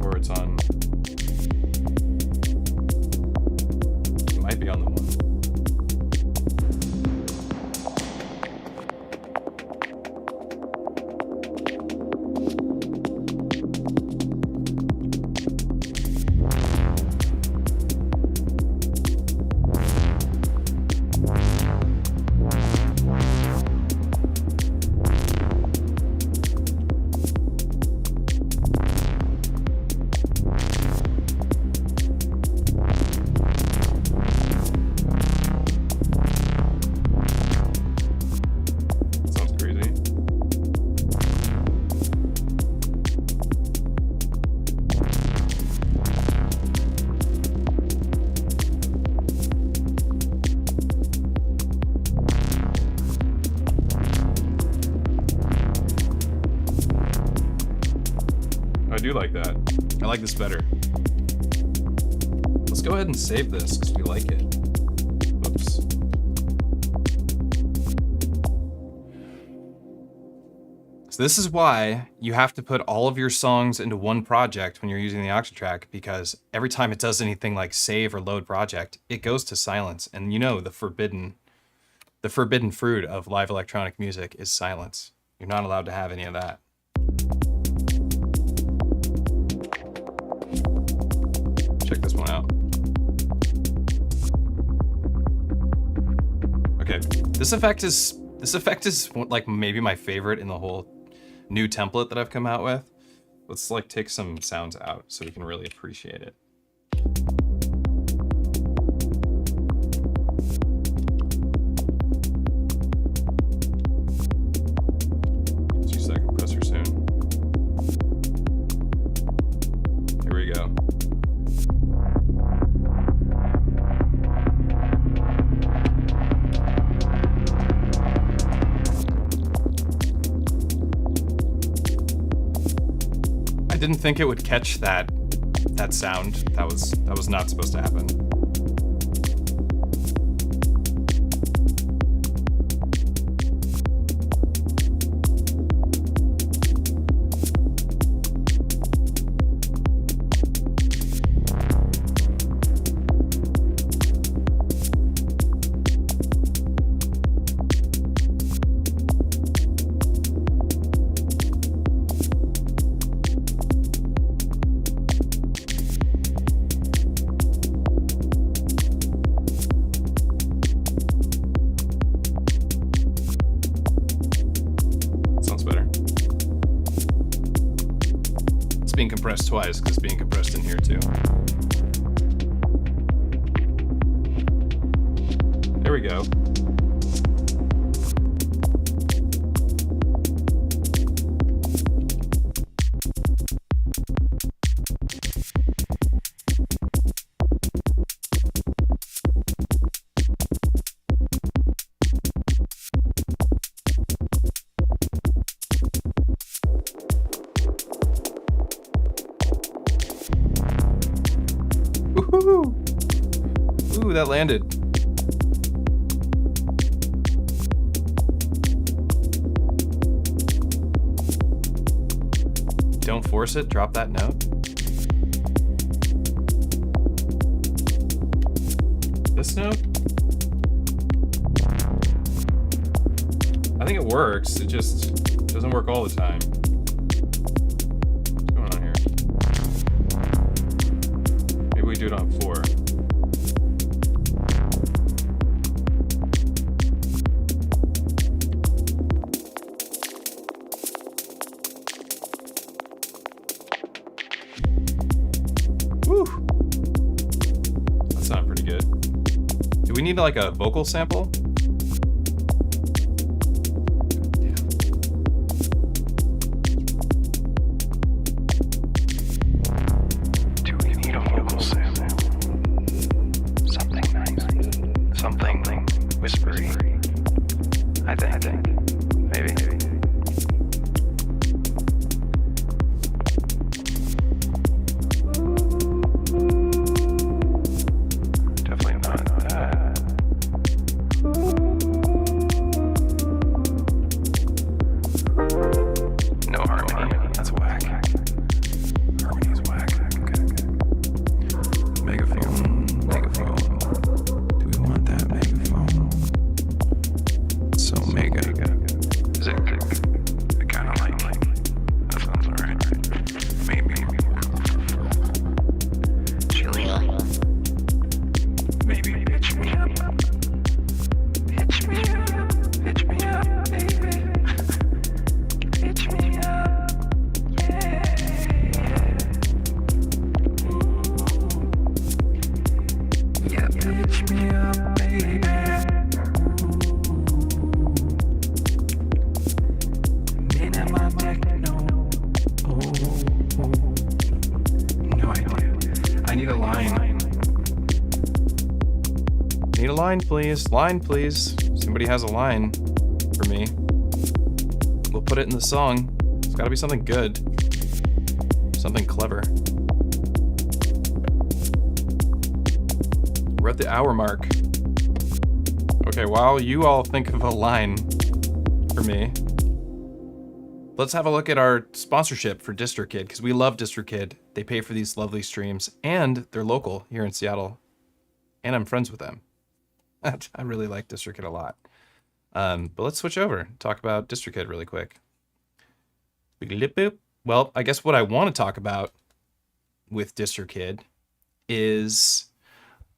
Or it's on... It might be on the 1. I do like that. I like this better. Let's go ahead and save this because we like it. Whoops. So this is why you have to put all of your songs into one project when you're using the Octatrack, because every time it does anything like save or load project, it goes to silence. And you know the forbidden fruit of live electronic music is silence. You're not allowed to have any of that. Check this one out. Okay, this effect is like maybe my favorite in the whole new template that I've come out with. Let's like take some sounds out so we can really appreciate it. 2-second compressor soon. Here we go. I didn't think it would catch that sound. That was not supposed to happen. Being compressed twice because it's being compressed in here too. There we go. Ooh, that landed. Don't force it, drop that note. This note? I think it works, it just doesn't work all the time. What's going on here? Maybe we do it on 4. We need like a vocal sample. Do we need a vocal sample? Something nice. Something whispery. I think. Maybe. Line, please. Somebody has a line for me. We'll put it in the song. It's gotta be something good. Something clever. We're at the hour mark. Okay, while you all think of a line for me, let's have a look at our sponsorship for DistroKid, because we love DistroKid. They pay for these lovely streams, and they're local here in Seattle. And I'm friends with them. I really like DistroKid a lot. But let's switch over and talk about DistroKid really quick. Well, I guess what I want to talk about with DistroKid is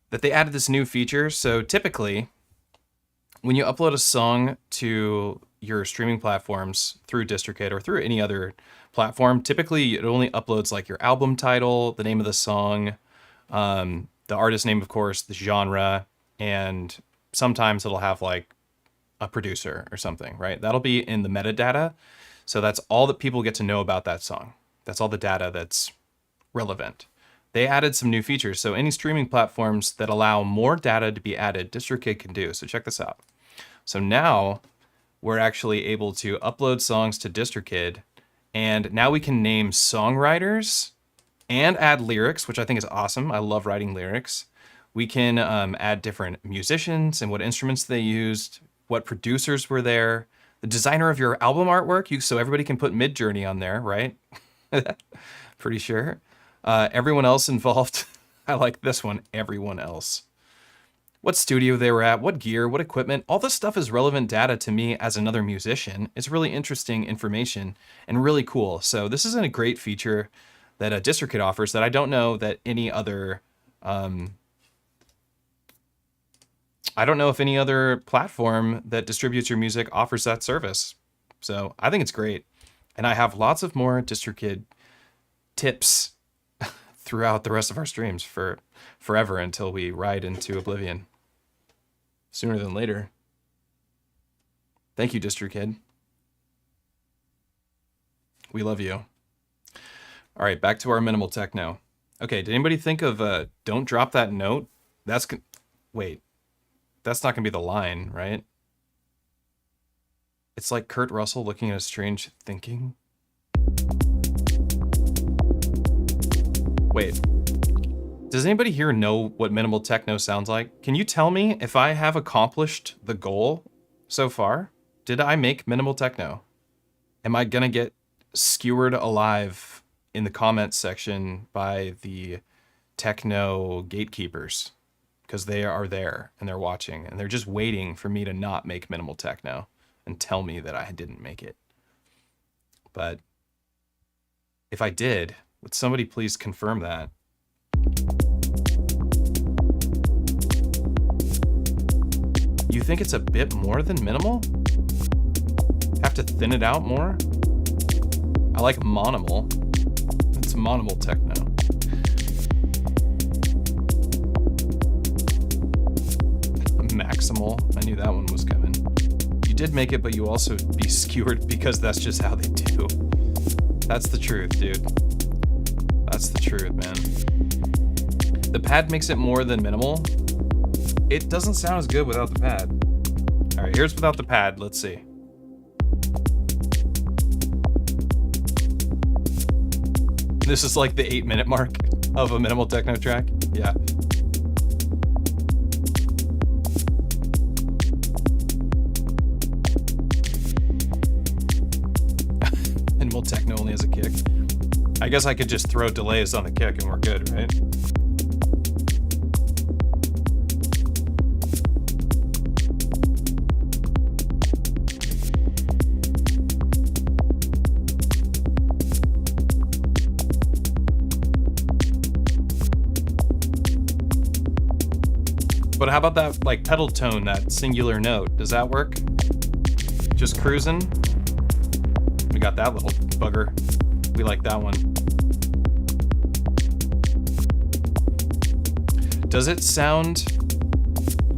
that they added this new feature. So typically, when you upload a song to your streaming platforms through DistroKid or through any other platform, typically it only uploads like your album title, the name of the song, the artist name, of course, the genre, and sometimes it'll have like a producer or something, right? That'll be in the metadata. So that's all that people get to know about that song. That's all the data that's relevant. They added some new features. So any streaming platforms that allow more data to be added, DistroKid can do. So check this out. So now we're actually able to upload songs to DistroKid, and now we can name songwriters and add lyrics, which I think is awesome. I love writing lyrics. We can add different musicians and what instruments they used, what producers were there, the designer of your album artwork, so everybody can put Midjourney on there, right? Pretty sure. Everyone else involved. I like this one, everyone else. What studio they were at, what gear, what equipment, all this stuff is relevant data to me as another musician. It's really interesting information and really cool. So this is a great feature that DistroKid offers that I don't know that any other, I don't know if any other platform that distributes your music offers that service. So I think it's great. And I have lots of more DistroKid tips throughout the rest of our streams for forever until we ride into oblivion. Sooner than later. Thank you, DistroKid. We love you. All right, back to our minimal techno. Okay, did anybody think of don't drop that note? Wait. That's not going to be the line, right? It's like Kurt Russell looking at a strange thinking. Wait. Does anybody here know what minimal techno sounds like? Can you tell me if I have accomplished the goal so far? Did I make minimal techno? Am I going to get skewered alive in the comments section by the techno gatekeepers? Because they are there and they're watching and they're just waiting for me to not make minimal techno and tell me that I didn't make it. But if I did, would somebody please confirm that? You think it's a bit more than minimal? Have to thin it out more? I like monimal. It's monimal techno. Maximal. I knew that one was coming. You did make it, but you also be skewered because that's just how they do. That's the truth, dude. That's the truth, man. The pad makes it more than minimal. It doesn't sound as good without the pad. All right, here's without the pad. Let's see. This is like the 8-minute mark of a minimal techno track. Yeah. Minimal techno only has a kick. I guess I could just throw delays on the kick and we're good, right? But how about that like pedal tone, that singular note? Does that work? Just cruising? We got that little bugger. We like that one. Does it sound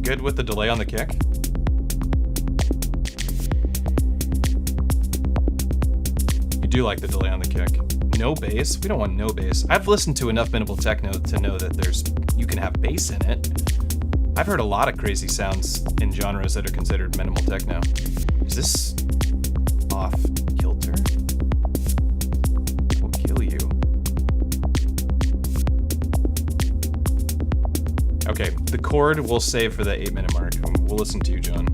good with the delay on the kick? You do like the delay on the kick. No bass? We don't want no bass. I've listened to enough minimal techno to know that you can have bass in it. I've heard a lot of crazy sounds in genres that are considered minimal techno. Is this off kilter? We'll kill you. Okay, the chord we'll save for the 8-minute mark. We'll listen to you, John.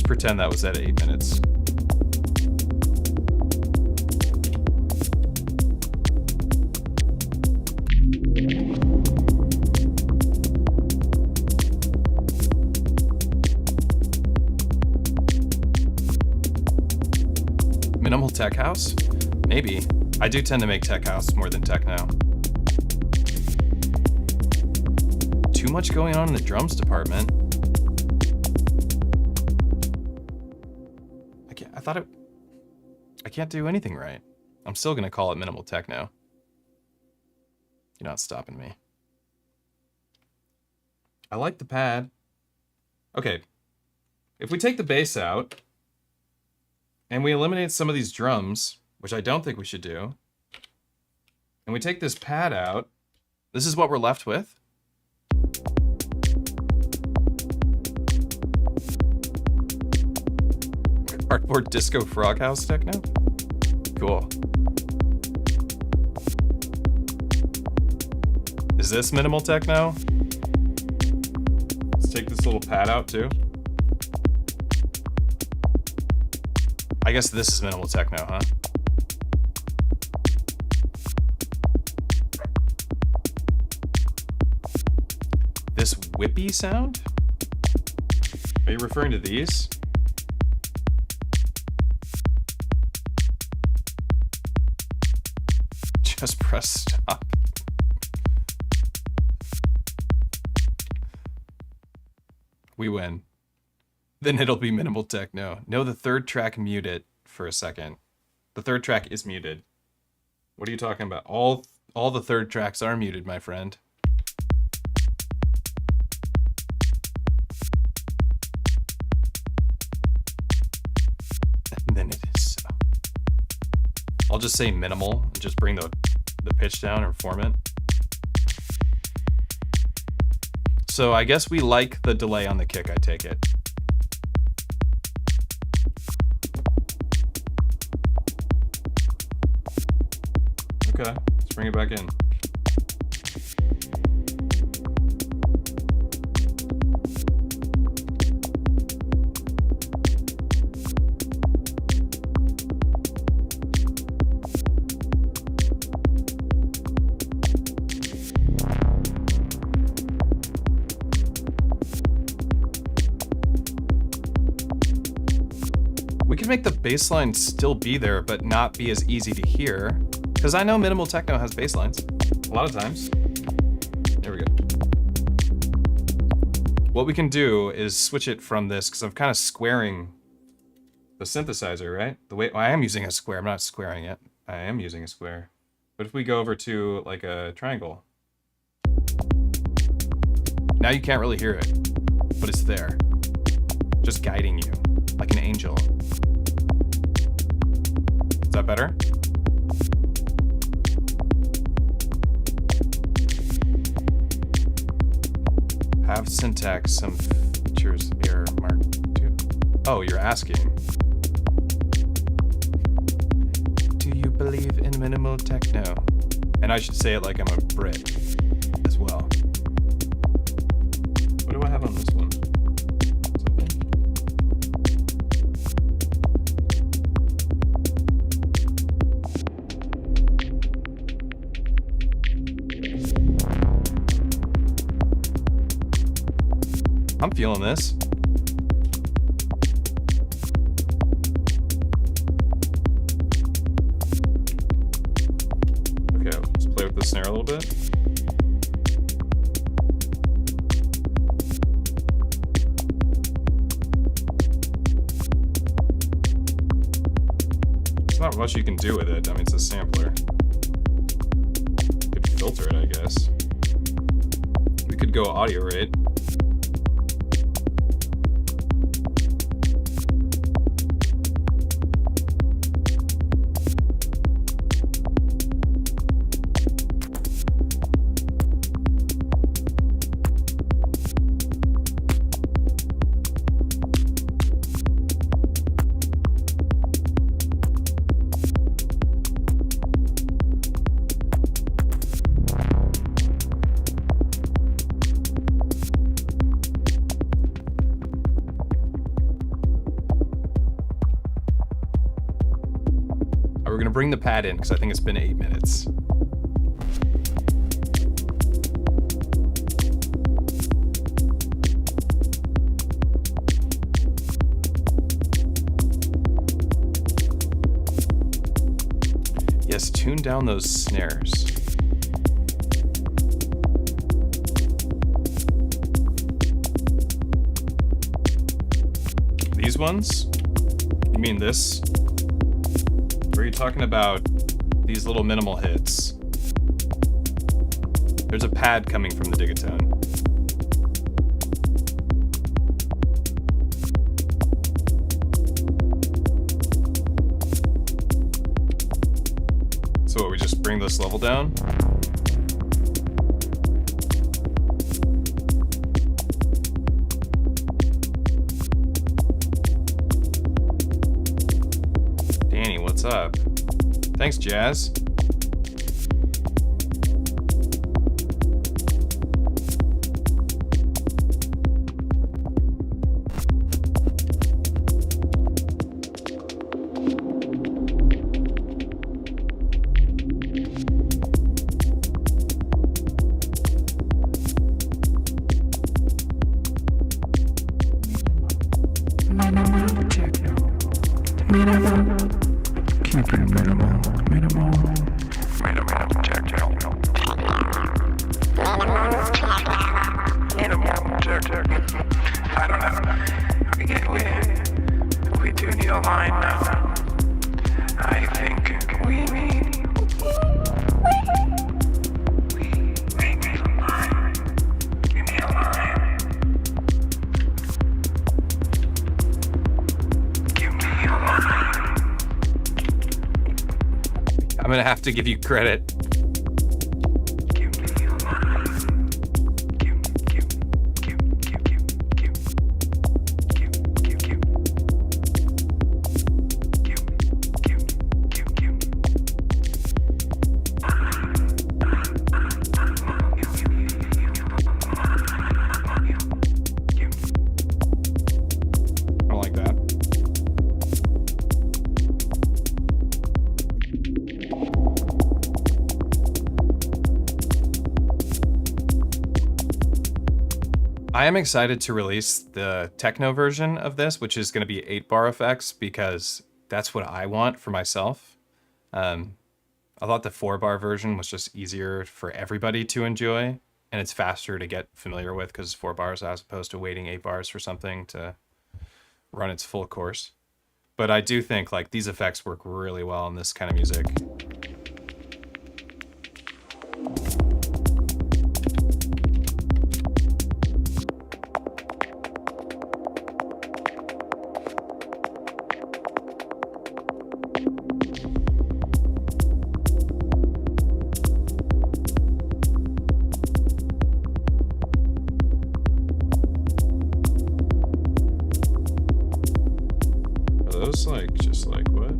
Pretend that was at 8 minutes. tech house? Maybe. I do tend to make tech house more than techno. Too much going on in the drums department. I can't do anything right. I'm still gonna call it minimal techno. You're not stopping me. I like the pad. Okay. If we take the bass out and we eliminate some of these drums, which I don't think we should do, and we take this pad out, this is what we're left with. Cardboard disco frog house techno? Cool. Is this minimal techno? Let's take this little pad out too. I guess this is minimal techno, huh? This whippy sound? Are you referring to these? Just press stop. We win. Then it'll be minimal techno. No, the third track mute it for a second. The third track is muted. What are you talking about? All the third tracks are muted, my friend. And then it is so. I'll just say minimal and just bring the pitch down or form it. So I guess we like the delay on the kick, I take it. Okay, let's bring it back in. We can make the bass line still be there, but not be as easy to hear. Because I know minimal techno has bass lines. A lot of times. There we go. What we can do is switch it from this, because I'm kind of squaring the synthesizer, right? The way I am using a square. I'm not squaring it. I am using a square. But if we go over to like a triangle. Now you can't really hear it, but it's there. Just guiding you, like an angel. Is that better? Have Syntakt some features error mark 2. Oh, you're asking. Do you believe in minimal techno? And I should say it like I'm a Brit as well. What do I have on this one? I'm feeling this. Okay, let's play with the snare a little bit. There's not much you can do with it. I mean, it's a sampler. You could filter it, I guess. We could go audio rate. We're gonna bring the pad in because I think it's been 8 minutes. tune down those snares. These ones? You mean this? Or are you talking about these little minimal hits? There's a pad coming from the Digitone. So what, we just bring this level down? Danny, what's up? Thanks, Jazz. Minimal techno. Minimal. Keep it minimal. Minimal techno. Minimal techno. I don't know. We do need a line now. I think we need a line. We need a line. Give me a line. I'm gonna have to give you credit. Give me a line. Give. I don't like that. I am excited to release the techno version of this, which is going to be 8-bar effects, because that's what I want for myself. I thought the 4-bar version was just easier for everybody to enjoy, and it's faster to get familiar with because it's 4 bars as opposed to waiting 8 bars for something to run its full course. But I do think like these effects work really well in this kind of music. Like just like what?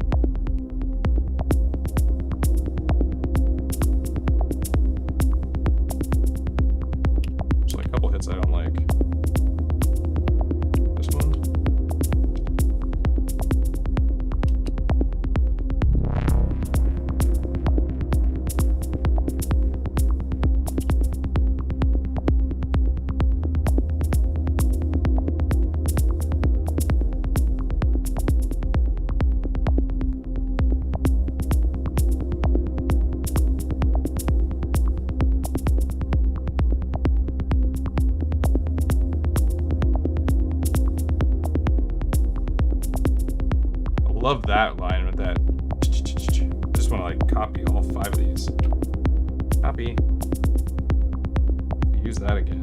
There's like a couple hits I don't like. This one. Love that line with that. I just want to like copy all 5 of these. Copy. Use that again.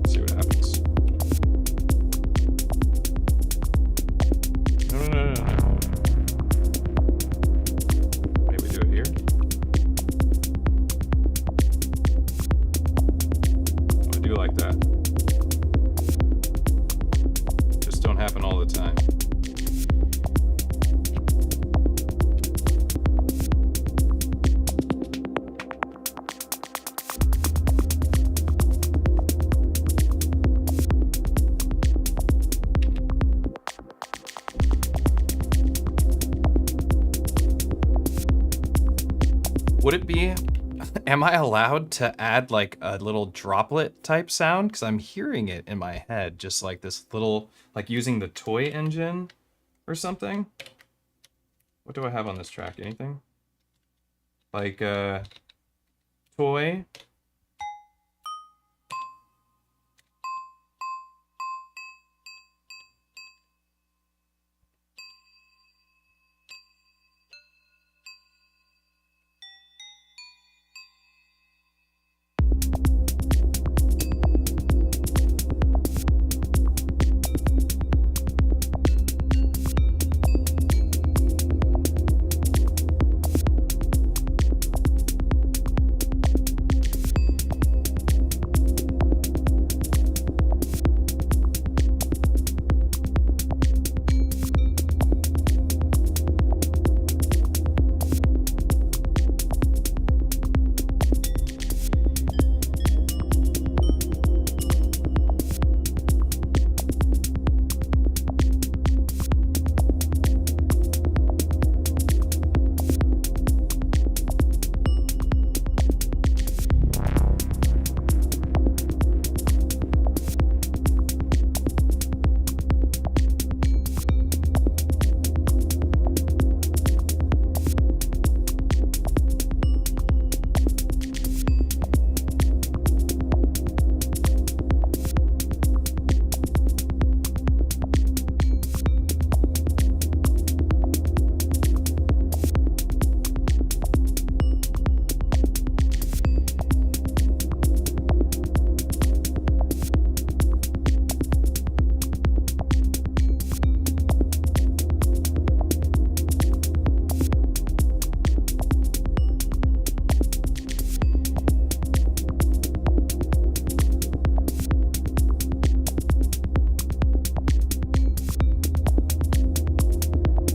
See what happens. No. Maybe do it here. I do like that. Just don't happen all the time. would it be, am I allowed to add like a little droplet type sound? Because I'm hearing it in my head, just like this little, like using the toy engine or something. What do I have on this track? Anything? Like toy.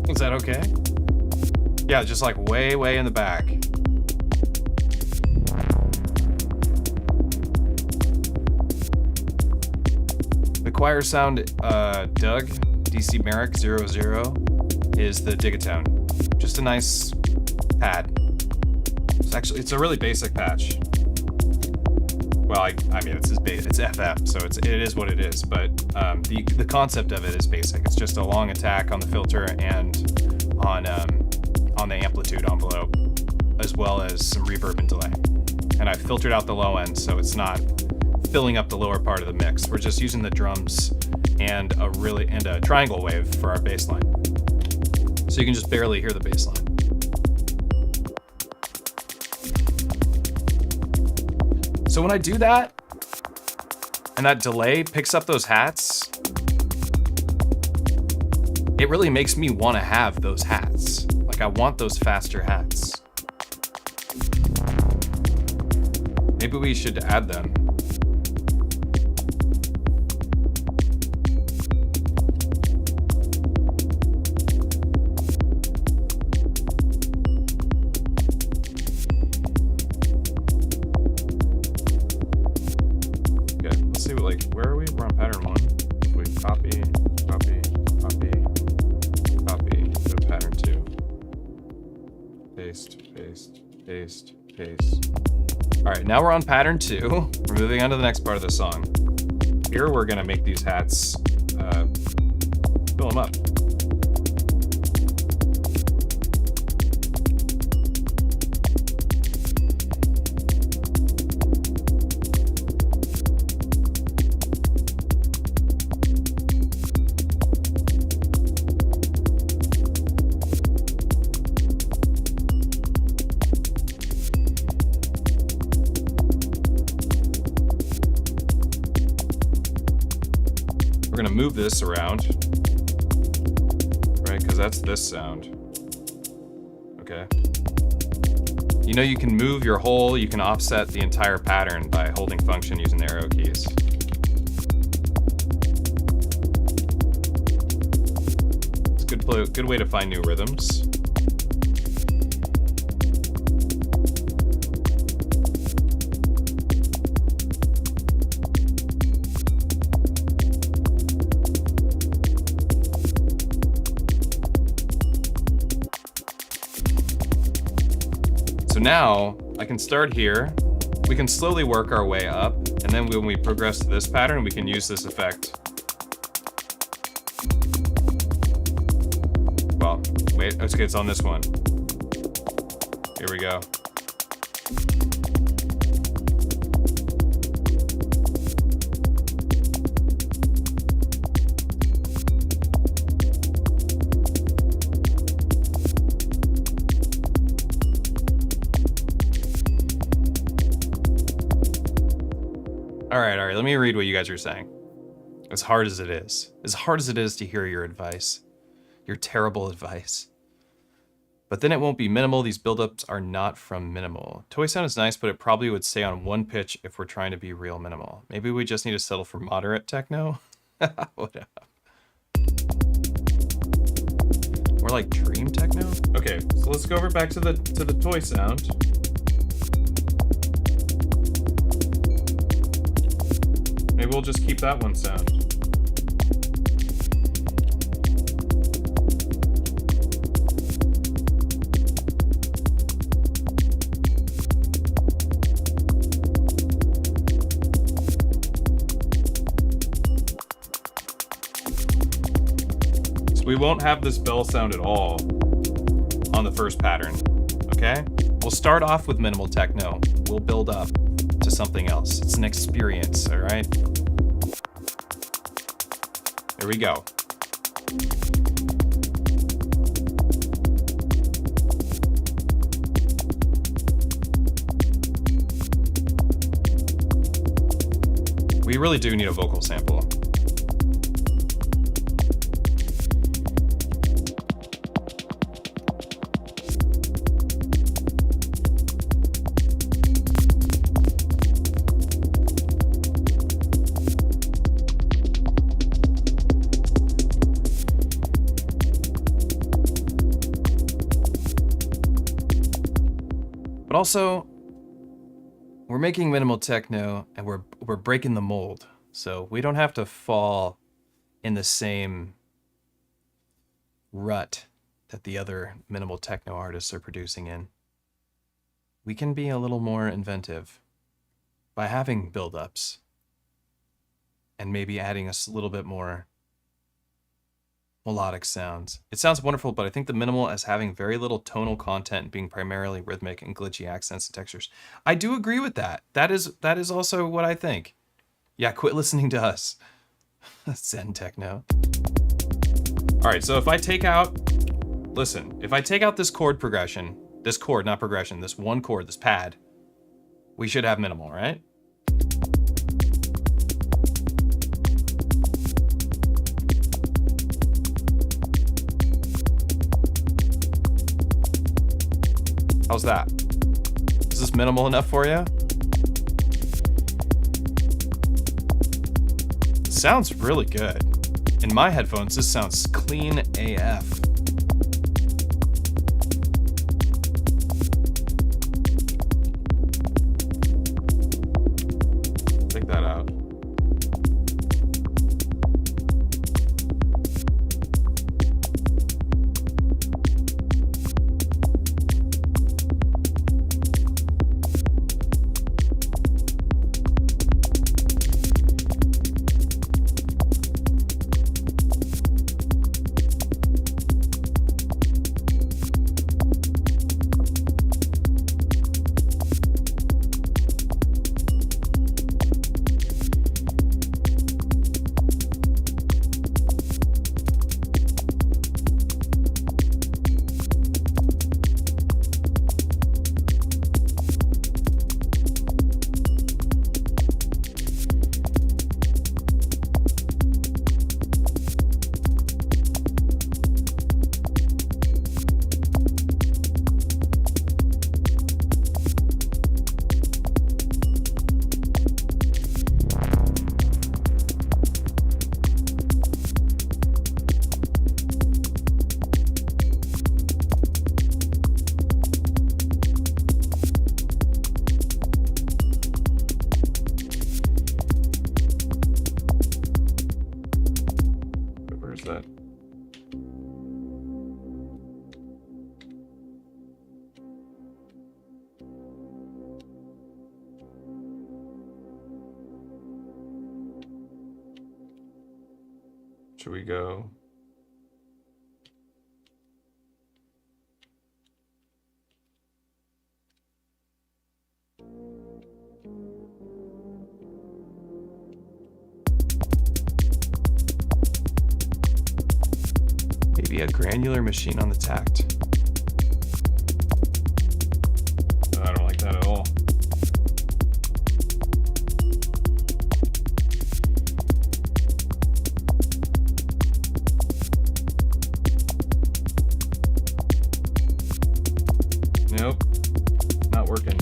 Is that okay? Yeah, just like way, way in the back. The choir sound, Doug, DC Merrick 00, is the Digitone. Just a nice pad. It's a really basic patch. Well, I mean, it's FM, so it is what it is. But the concept of it is basic. It's just a long attack on the filter and on the amplitude envelope, as well as some reverb and delay. And I filtered out the low end, so it's not filling up the lower part of the mix. We're just using the drums and a triangle wave for our bass line, so you can just barely hear the bass line. So when I do that, and that delay picks up those hats, it really makes me want to have those hats. Like, I want those faster hats. Maybe we should add them. Where are we? We're on pattern 1. If we copy to pattern 2. Paste. Alright, now we're on pattern 2. We're moving on to the next part of the song. Here we're gonna make these hats fill them up. We're gonna move this around, right? Because that's this sound. Okay. You know, you can move your whole, you can offset the entire pattern by holding function using the arrow keys. It's a good way to find new rhythms. So So now I can start here. We can slowly work our way up, and then when we progress to this pattern, we can use this effect. Well, wait, okay, it's on this one. Here we go. All right, let me read what you guys are saying. As hard as it is to hear your advice, your terrible advice. But then it won't be minimal. These buildups are not from minimal. Toy sound is nice, but it probably would stay on one pitch if we're trying to be real minimal. Maybe we just need to settle for moderate techno. What up? More like dream techno? Okay, so let's go over back to the toy sound. Maybe we'll just keep that one sound. So we won't have this bell sound at all on the first pattern, okay? We'll start off with minimal techno. We'll build up to something else. It's an experience, all right? There we go. We really do need a vocal sample. But also, we're making minimal techno and we're breaking the mold. So we don't have to fall in the same rut that the other minimal techno artists are producing in. We can be a little more inventive by having build-ups and maybe adding a little bit more melodic sounds. It sounds wonderful, but I think the minimal as having very little tonal content, being primarily rhythmic and glitchy accents and textures. I do agree with that. That is also what I think. Yeah, quit listening to us. Zen techno. All right, so if I take out, listen, if I take out this chord progression, this chord, not progression, this one chord, this pad, we should have minimal, right? How's that? Is this minimal enough for you? It sounds really good. In my headphones, this sounds clean AF. Take that out. Should we go? Maybe a granular machine on the tact. I don't like that at all. Nope, not working.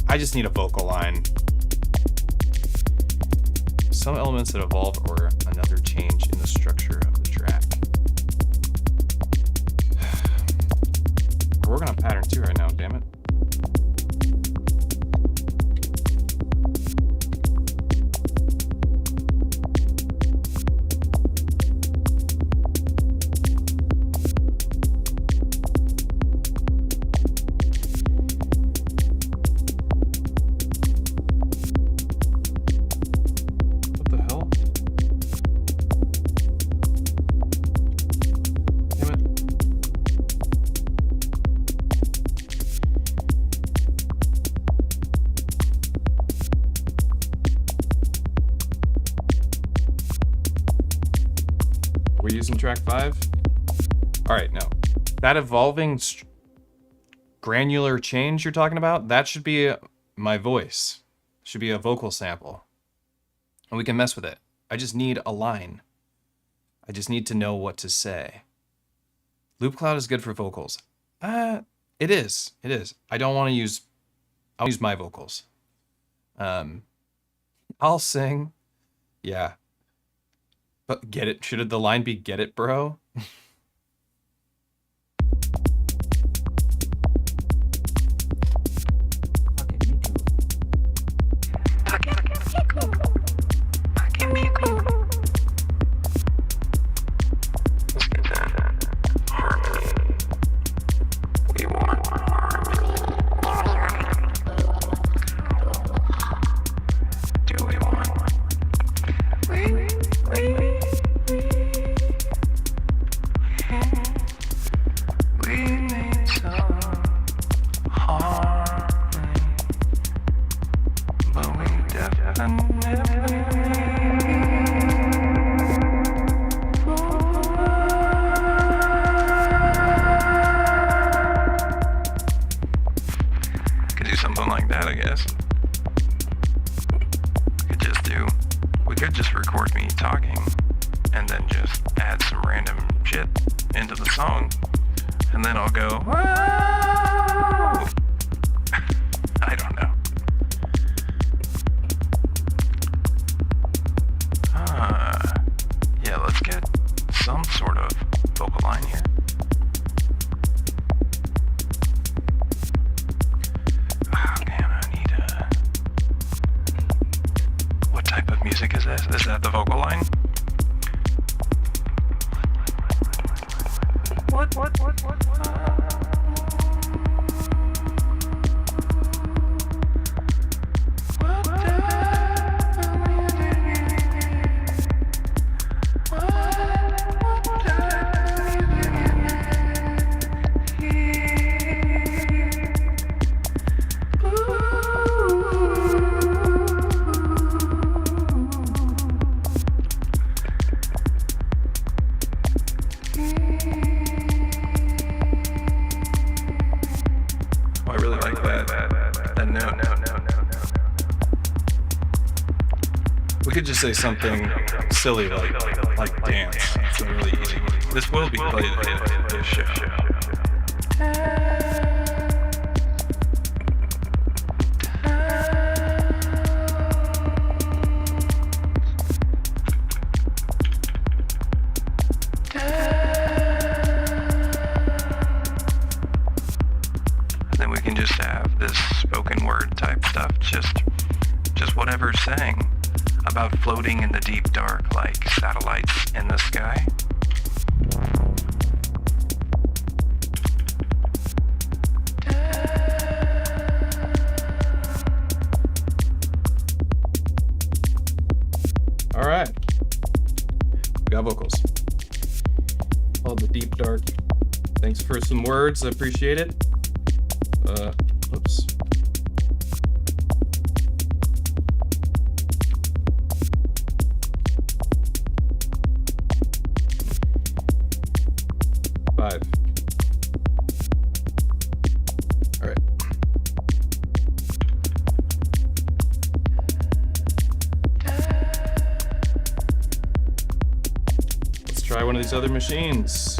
I just need a vocal line. Some elements that evolve or another change in the structure of the track. We're working on pattern 2 right now, damn it. Track 5. All right, no. That evolving granular change you're talking about, that should be my voice. Should be a vocal sample. And we can mess with it. I just need a line. I just need to know what to say. Loop cloud is good for vocals. It is. It is. I'll use my vocals. I'll sing. Yeah. But get it? Should the line be "Get it, bro"? could just say something silly like dance. It's a really easy one. This will be played at this show. Then we can just have this spoken word type stuff, just whatever's saying about floating in the deep dark like satellites in the sky. All right, we got vocals. All the deep dark. Thanks for some words. I appreciate it. Oops. Five. All right. Let's try one of these other machines.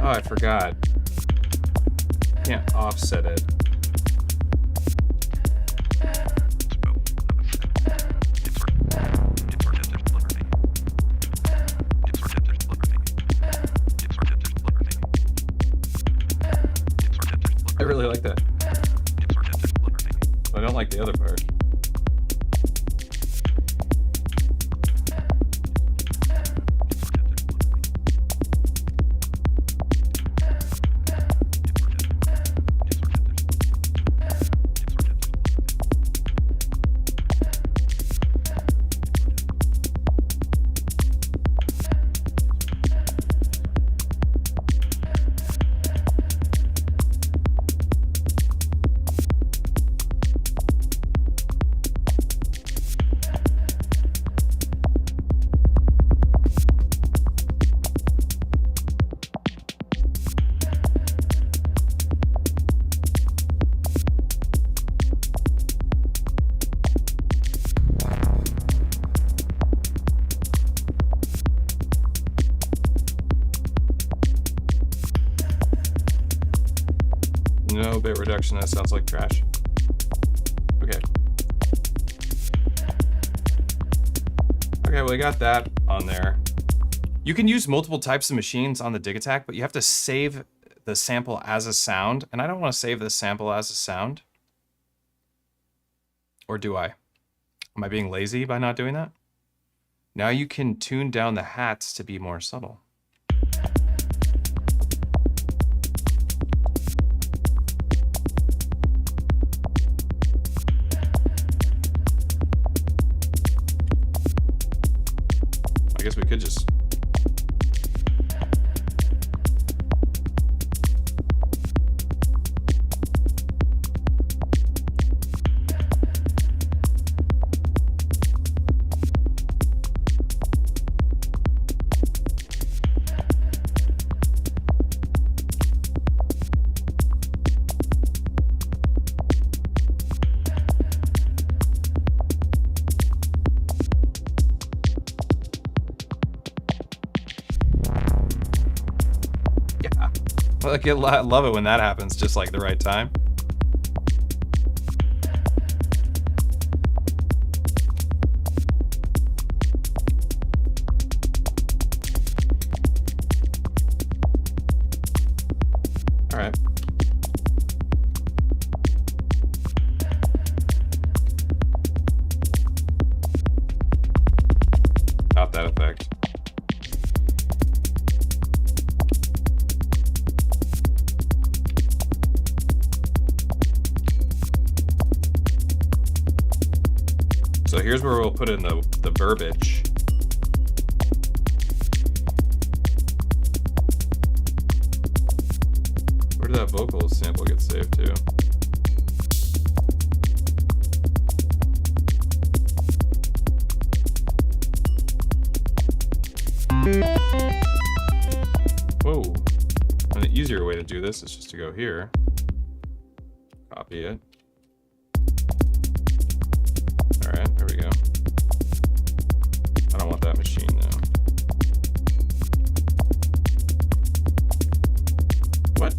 Oh, I forgot. Can't offset it. I really like that. I don't like the other part. No bit reduction, that sounds like trash. Okay. Okay, well, I got that on there. You can use multiple types of machines on the Digitakt, but you have to save the sample as a sound, and I don't want to save this sample as a sound. Or do I? Am I being lazy by not doing that? Now you can tune down the hats to be more subtle. I guess we could just... I love it when that happens, just like the right time. All right. Not that effect. So here's where we'll put in the verbiage. Where did that vocal sample get saved to? Whoa. And the easier way to do this is just to go here, copy it, All right, there we go. I don't want that machine though. What?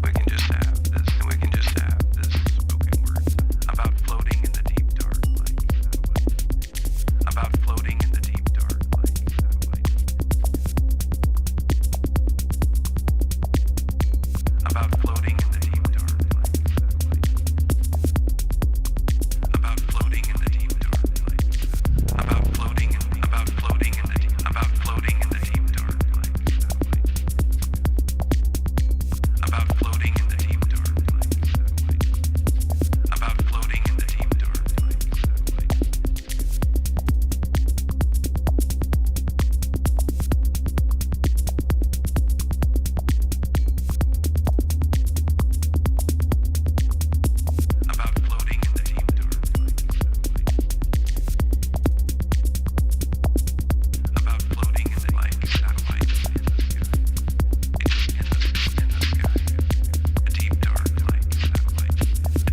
We can just have this, and we can just have this spoken word about floating in the deep dark like satellites. About floating in the deep dark like satellites. About floating in the deep dark like satellites. About floating in the deep dark like about floating in the deep dark like satellites. About floating in the deep dark like satellites. About floating in the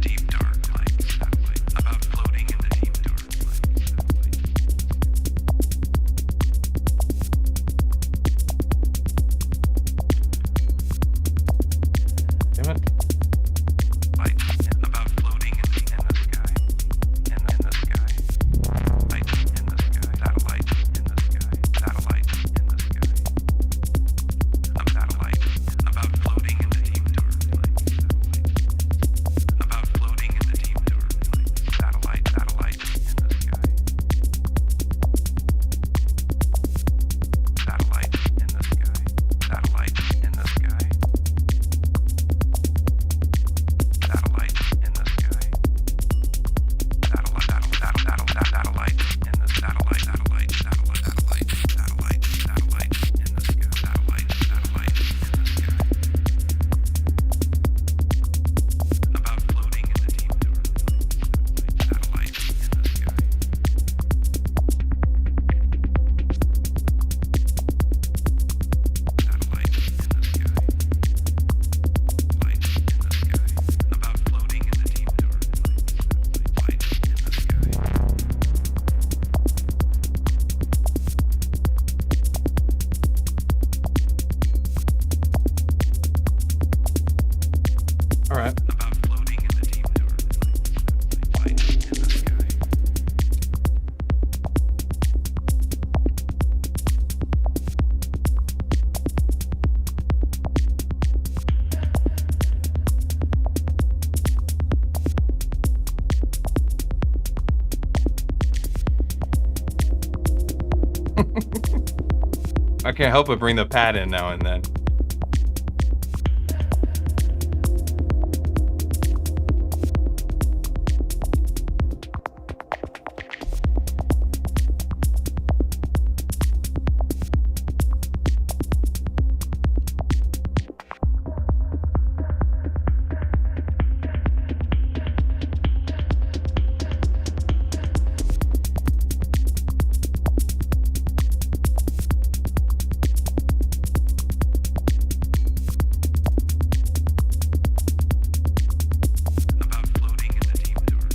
deep dark like satellites. About floating in the deep dark like Damn it. about floating in the sky, in the sky, lights in the sky, satellites in the sky, satellites in the sky, satellites, about floating in the deep dark like satellites, about floating in the deep dark like satellites, satellites in the sky, satellites in the sky, satellites in the sky. Satellites in the sky. Satellites in the satellite. Satellites in the sky. Satellites in the sky. About floating in the deep dark. Satellites in the sky. Satellites in the sky. Lights in the sky. About floating in the deep dark. Lights in the sky. All right. About floating in the deep dark. Lights in the sky. I can't help but bring the pad in now and then. About floating in the deep dark.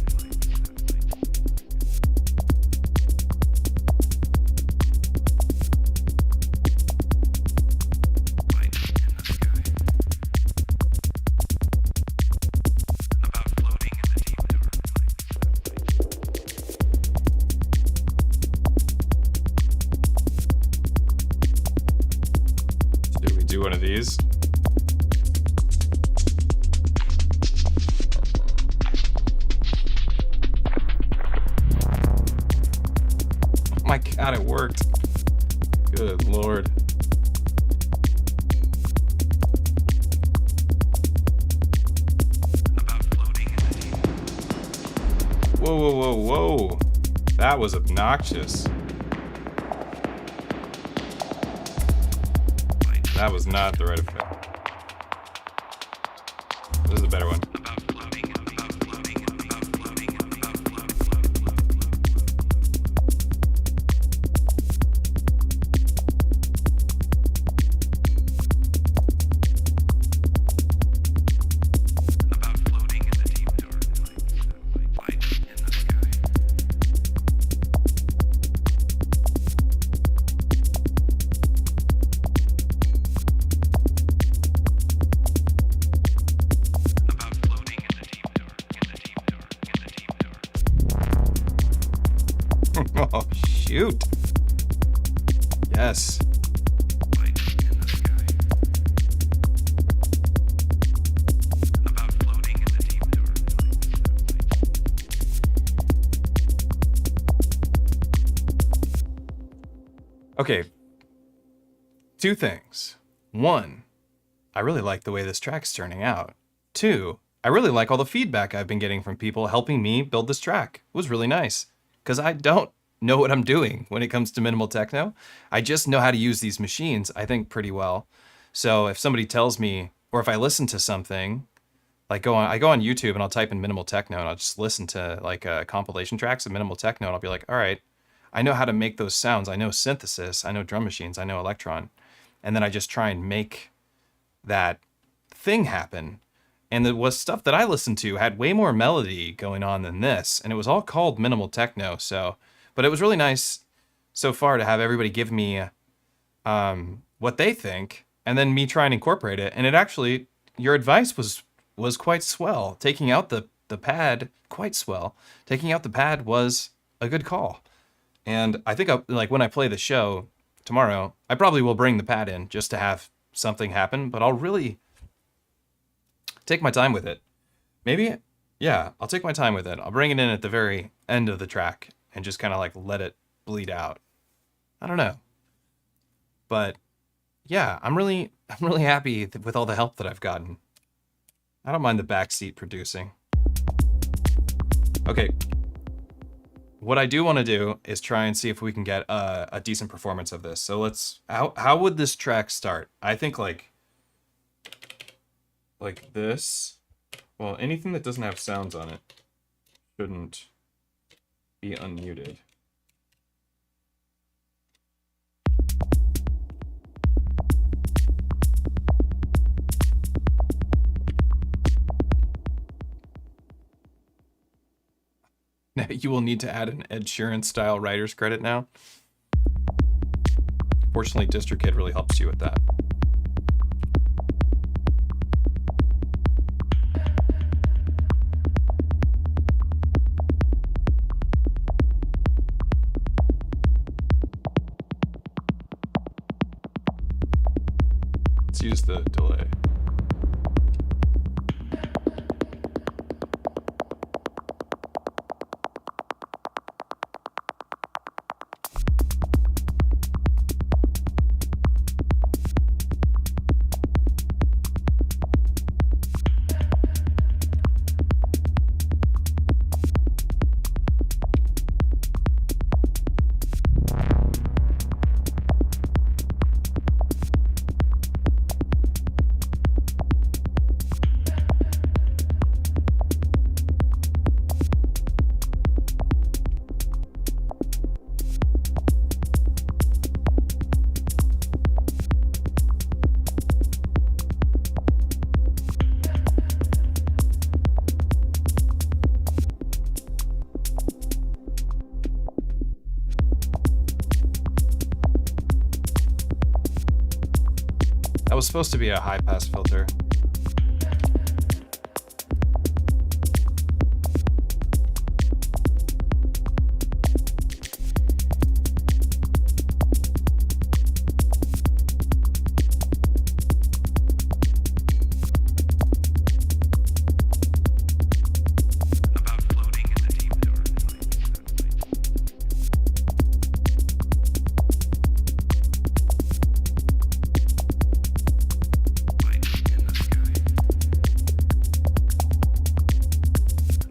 Lights in the sky. About floating in the deep dark. Should we do one of these? Oh my god, it worked. Good lord. About floating in the deep. Whoa, whoa, whoa, whoa. That was obnoxious. That was not the right effect. This is a better one. About floating in the about floating in the about floating in the about floating. Oh, shoot. Yes. Lights in the sky. About floating in the deep dark lights. Okay. Two things. One, I really like the way this track's turning out. Two, I really like all the feedback I've been getting from people helping me build this track. It was really nice, because I don't know what I'm doing when it comes to minimal techno. I just know how to use these machines, I think, pretty well. So if somebody tells me, or if I listen to something, like I go on YouTube and I'll type in minimal techno and I'll just listen to like compilation tracks of minimal techno and I'll be like, all right, I know how to make those sounds. I know synthesis, I know drum machines, I know Elektron. And then I just try and make that thing happen. And it was stuff that I listened to had way more melody going on than this. And it was all called minimal techno. So, but it was really nice so far to have everybody give me what they think and then me try and incorporate it. And it actually, your advice was quite swell. Taking out the pad, quite swell. Taking out the pad was a good call. And I think like when I play the show tomorrow, I probably will bring the pad in just to have something happen, but I'll really take my time with it. Maybe, yeah, I'll take my time with it. I'll bring it in at the very end of the track and just kind of like let it bleed out. I don't know. But yeah, I'm really happy with all the help that I've gotten. I don't mind the backseat producing. Okay. What I do want to do is try and see if we can get a decent performance of this. So how would this track start? I think like this. Well, anything that doesn't have sounds on it shouldn't be unmuted. Now you will need to add an Ed Sheeran style writer's credit now. Fortunately, DistroKid really helps you with that. Let's use the delay. That was supposed to be a high pass filter.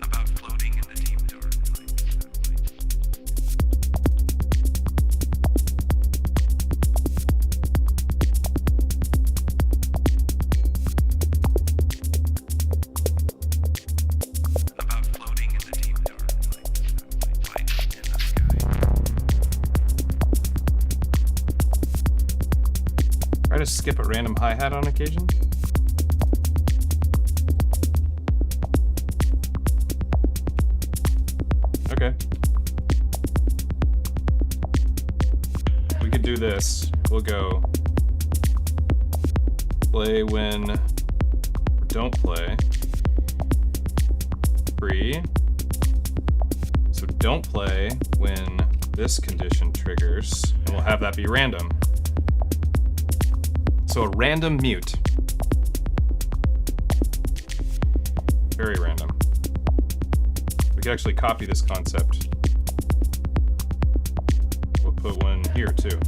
About floating in the deep dark lights in the sky. About floating in the deep dark about floating in the deep dark lights in the sky. Try to skip a random hi-hat on occasion. Okay. We could do this. We'll go play when, or don't play. Free. So don't play when this condition triggers, and we'll have that be random. So a random mute. Very random. We could actually copy this concept. We'll put one here too.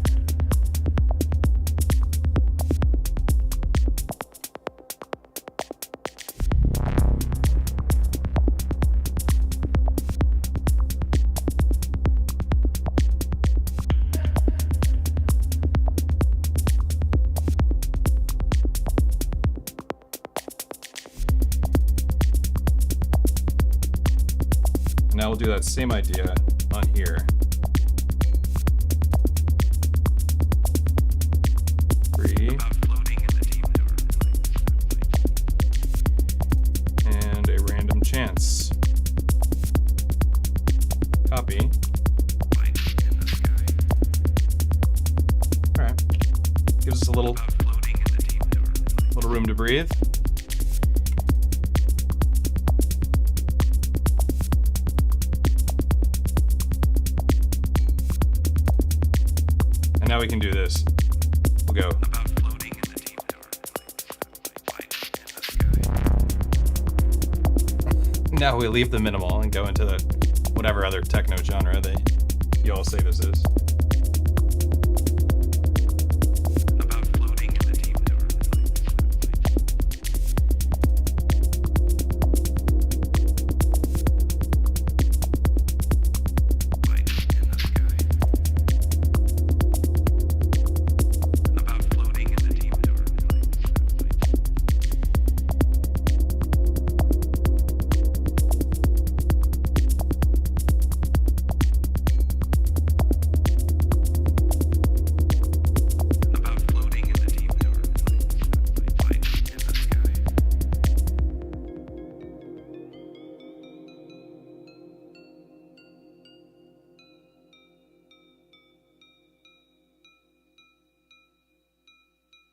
Now we'll do that same idea on here. Three. And a random chance. Copy. Alright. Gives us a little room to breathe. And now we can do this. We'll go. Now we leave the minimal and go into the whatever other techno genre that you all say this is.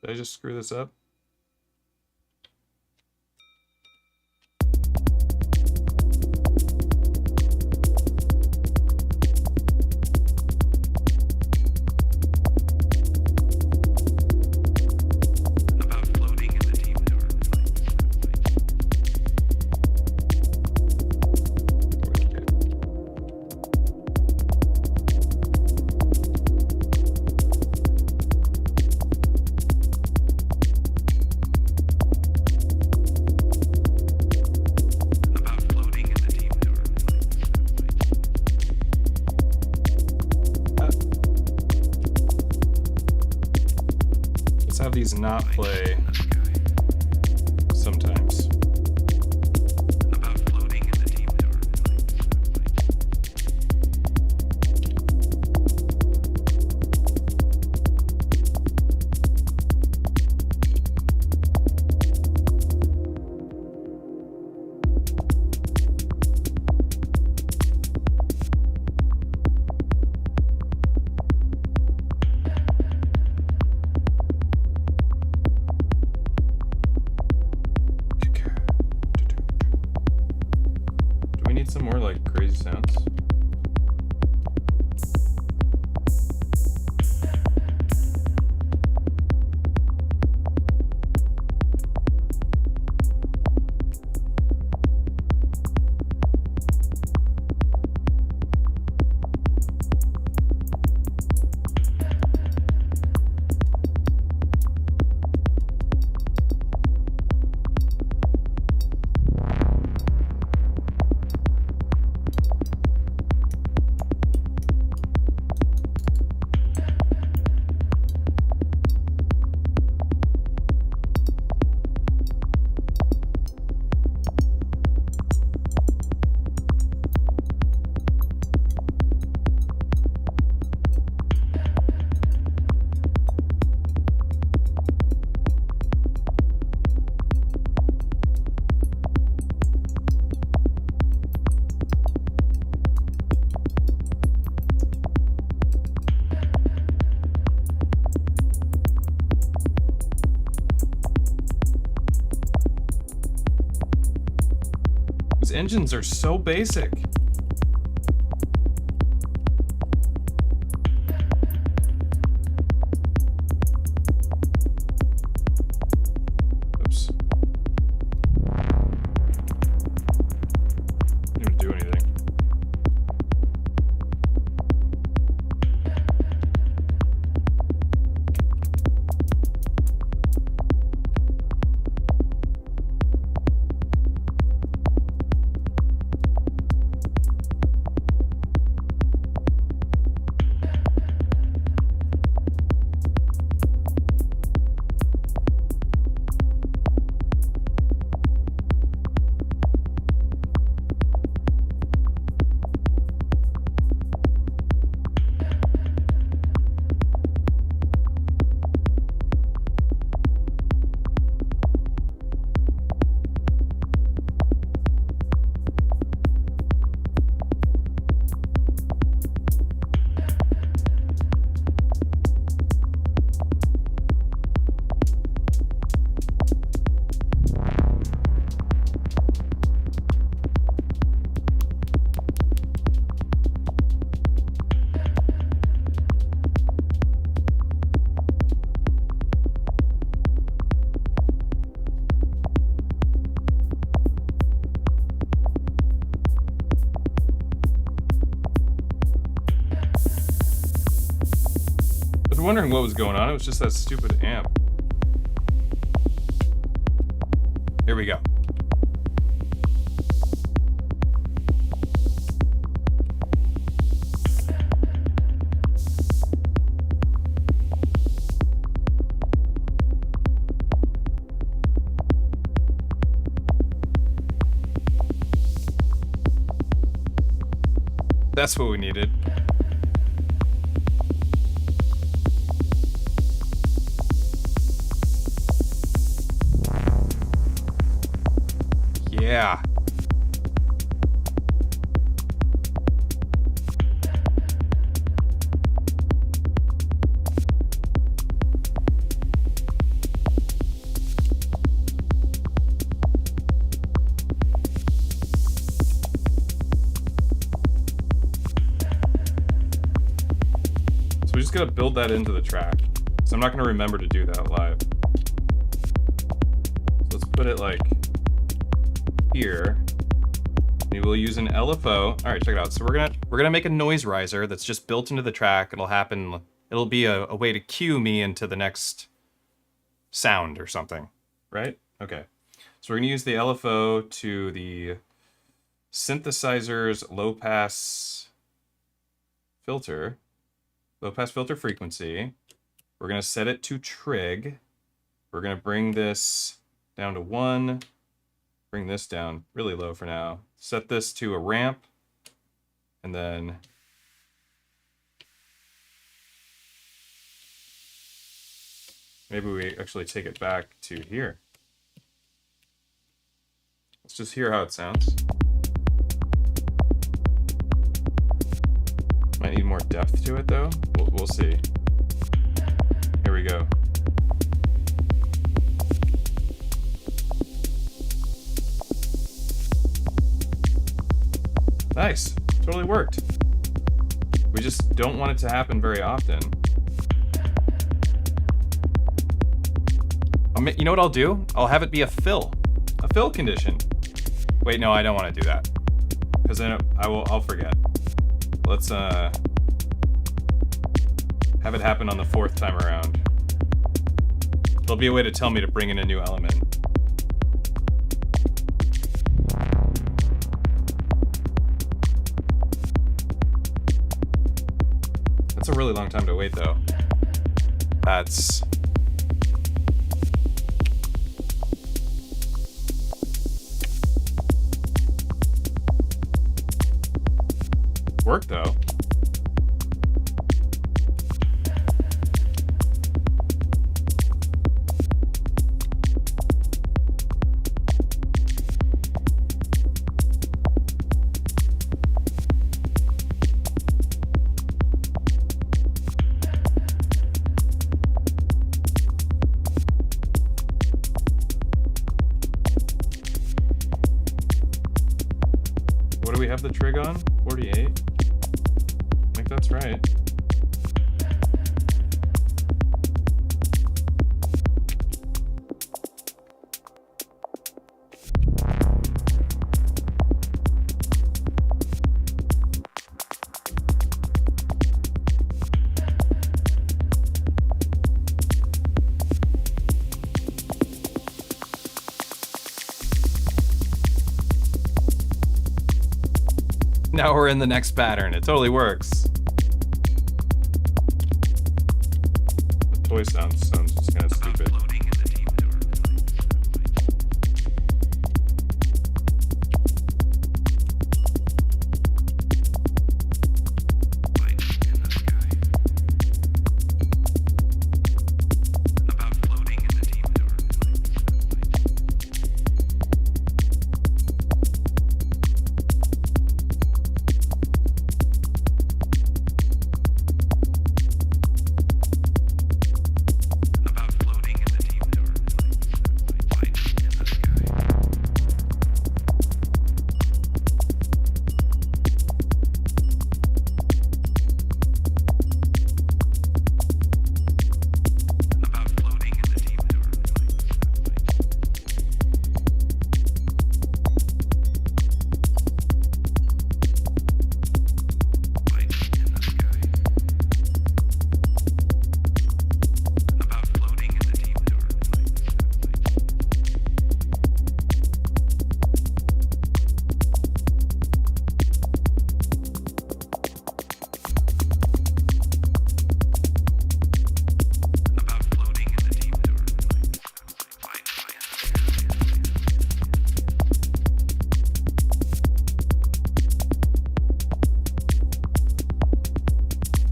Did I just screw this up? These not play sometimes. Some more like crazy sounds. These engines are so basic. was wondering what was going on. It was just that stupid amp. Here we go. That's what we needed. Yeah. So we just gotta build that into the track. So I'm not gonna remember to do that live. So let's put it like here. We will use an LFO. All right, check it out. So we're gonna make a noise riser that's just built into the track. It'll be a way to cue me into the next sound or something, right? Okay. So we're gonna use the LFO to the synthesizer's low pass filter frequency. We're gonna set it to trig. We're gonna bring this down to 1. Bring this down really low for now. Set this to a ramp, and then maybe we actually take it back to here. Let's just hear how it sounds. Might need more depth to it though. We'll see. Here we go. Nice, totally worked. We just don't want it to happen very often. You know what I'll do? I'll have it be a fill condition. Wait, no, I don't want to do that, because then I'll forget. Let's have it happen on the 4th time around. There'll be a way to tell me to bring in a new element. That's a really long time to wait, though. That's... work, though. What do we have the trig on? 48? I think that's right. Now we're in the next pattern. It totally works. The toy sounds just kind of stupid.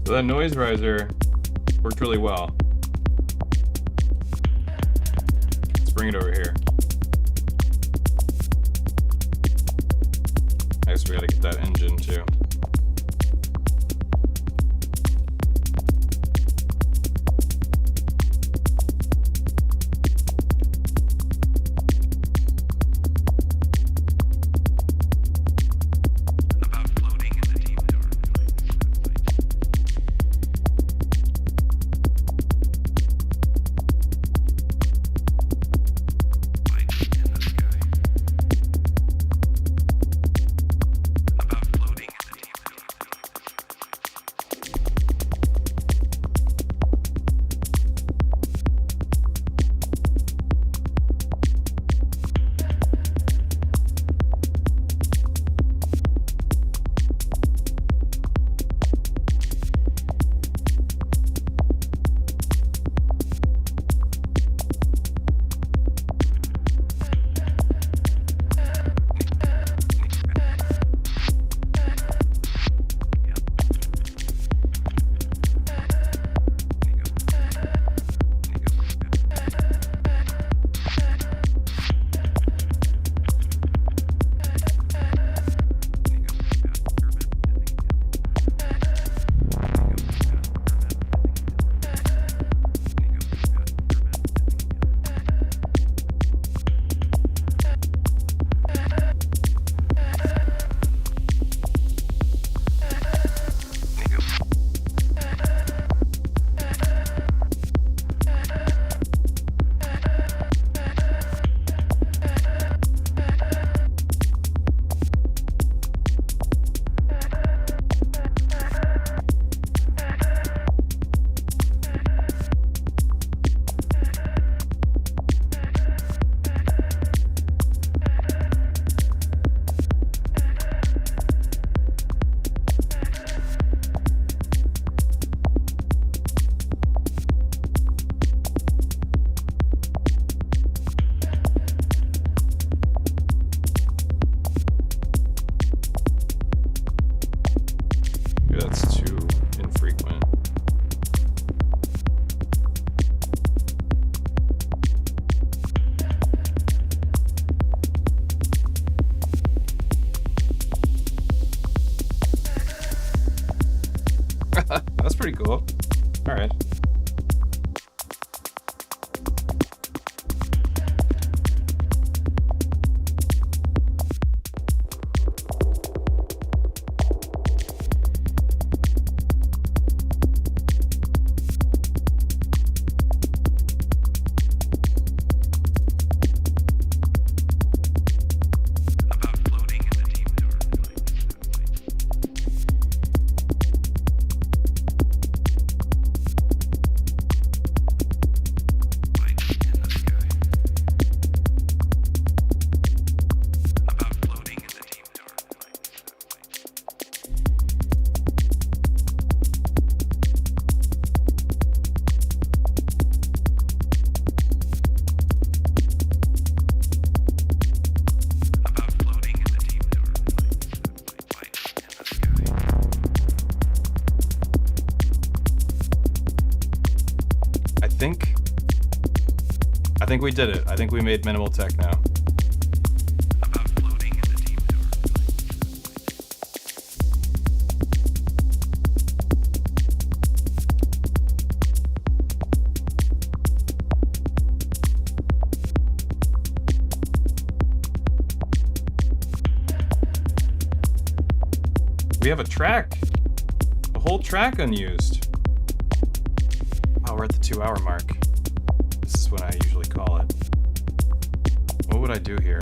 So that noise riser worked really well. Let's bring it over here. I guess we gotta get that engine too. That's pretty cool. All right. I think we did it. I think we made Minimal Techno. We have a track. A whole track unused. Oh, we're at the 2-hour mark. This is when I usually call it. What would I do here?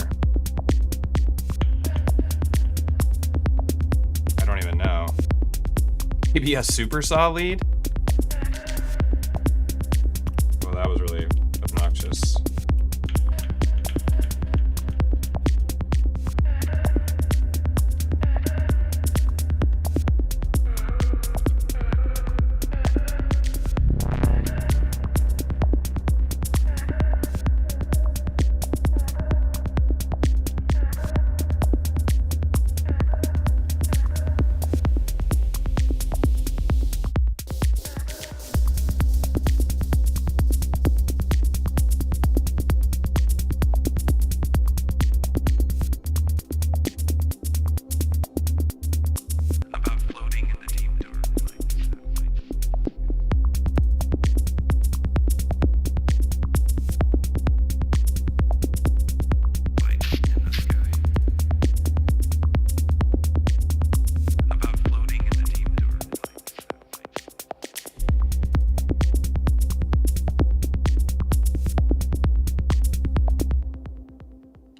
I don't even know. Maybe a super saw lead? Well, that was really obnoxious.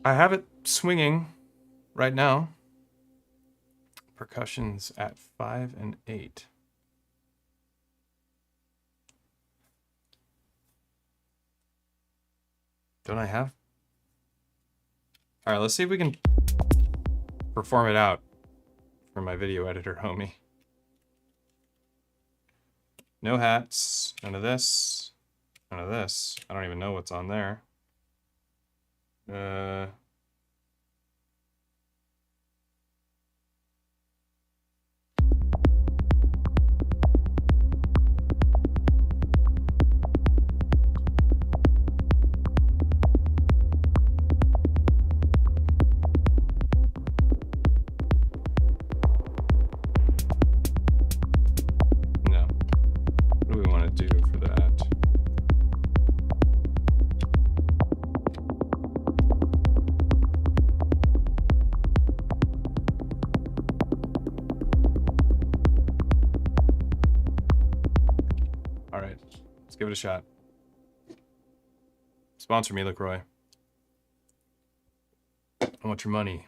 I have it swinging right now. Percussion's at 5 and 8. Don't I have? All right, let's see if we can perform it out for my video editor, homie. No hats, none of this, none of this. I don't even know what's on there. No. What do we want to do for that? All right, let's give it a shot. Sponsor me, LaCroix. I want your money.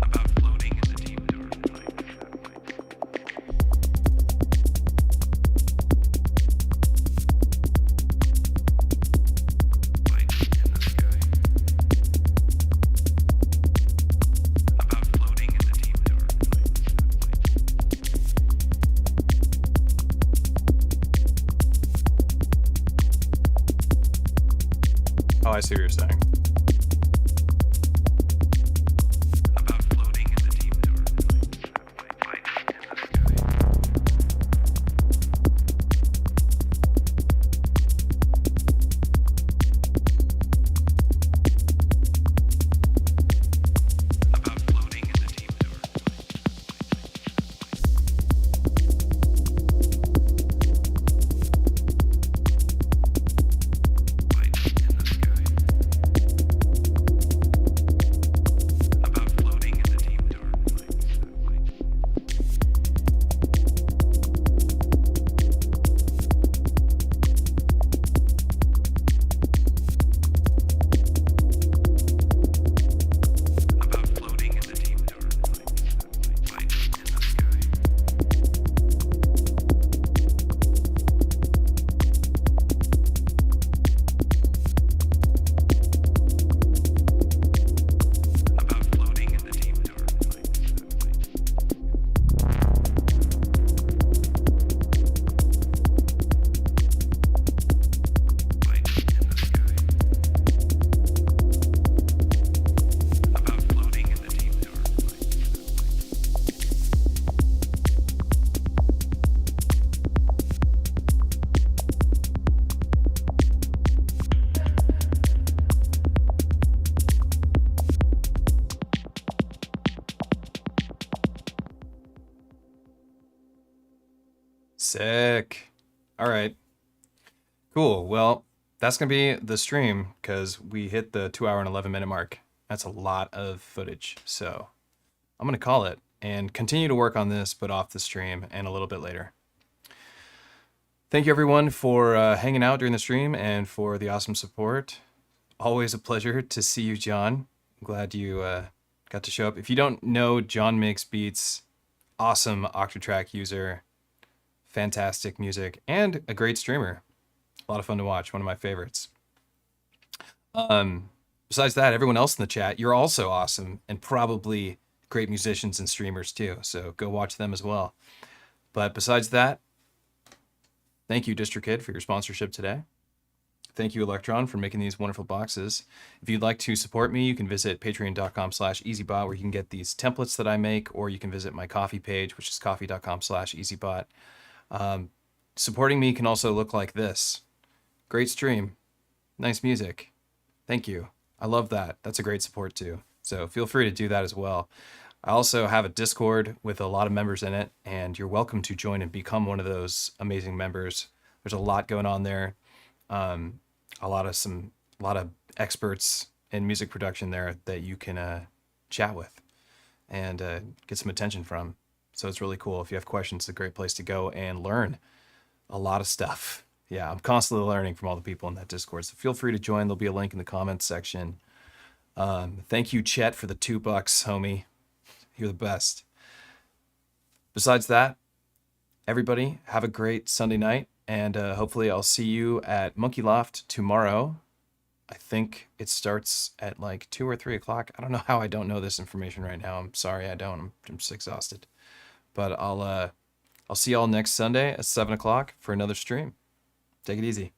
About floating in the deep dark night satellites. Lights in the sky. About floating in the deep dark night satellites. Oh, I see what you're saying. About floating in the deep dark night satellites. Lights in the sky. About floating in the deep dark night satellites. Lights in the sky. Sick. All right. Cool. Well, that's going to be the stream because we hit the 2 hour and 11 minute mark. That's a lot of footage. So I'm going to call it and continue to work on this, but off the stream and a little bit later. Thank you, everyone, for hanging out during the stream and for the awesome support. Always a pleasure to see you, John. I'm glad you got to show up. If you don't know, John makes beats, awesome Octatrack user, fantastic music, and a great streamer. A lot of fun to watch, one of my favorites. Besides that, everyone else in the chat, you're also awesome and probably great musicians and streamers too. So go watch them as well. But besides that, thank you, DistroKid, for your sponsorship today. Thank you, Elektron, for making these wonderful boxes. If you'd like to support me, you can visit patreon.com/EZBOT, where you can get these templates that I make, or you can visit my Ko-fi page, which is coffee.com/EZBOT. Supporting me can also look like this. Great stream. Nice music. Thank you. I love that. That's a great support too. So feel free to do that as well. I also have a Discord with a lot of members in it, and you're welcome to join and become one of those amazing members. There's a lot going on there. A lot of experts in music production there that you can chat with and get some attention from. So it's really cool. If you have questions, it's a great place to go and learn a lot of stuff. Yeah, I'm constantly learning from all the people in that Discord. So feel free to join. There'll be a link in the comments section. Thank you, Chet, for the $2, homie. You're the best. Besides that, everybody have a great Sunday night. And hopefully I'll see you at Monkey Loft tomorrow. I think it starts at like 2 or 3 o'clock. I don't know how I don't know this information right now. I'm sorry, I don't. I'm just exhausted. But I'll see y'all next Sunday at 7 o'clock for another stream. Take it easy.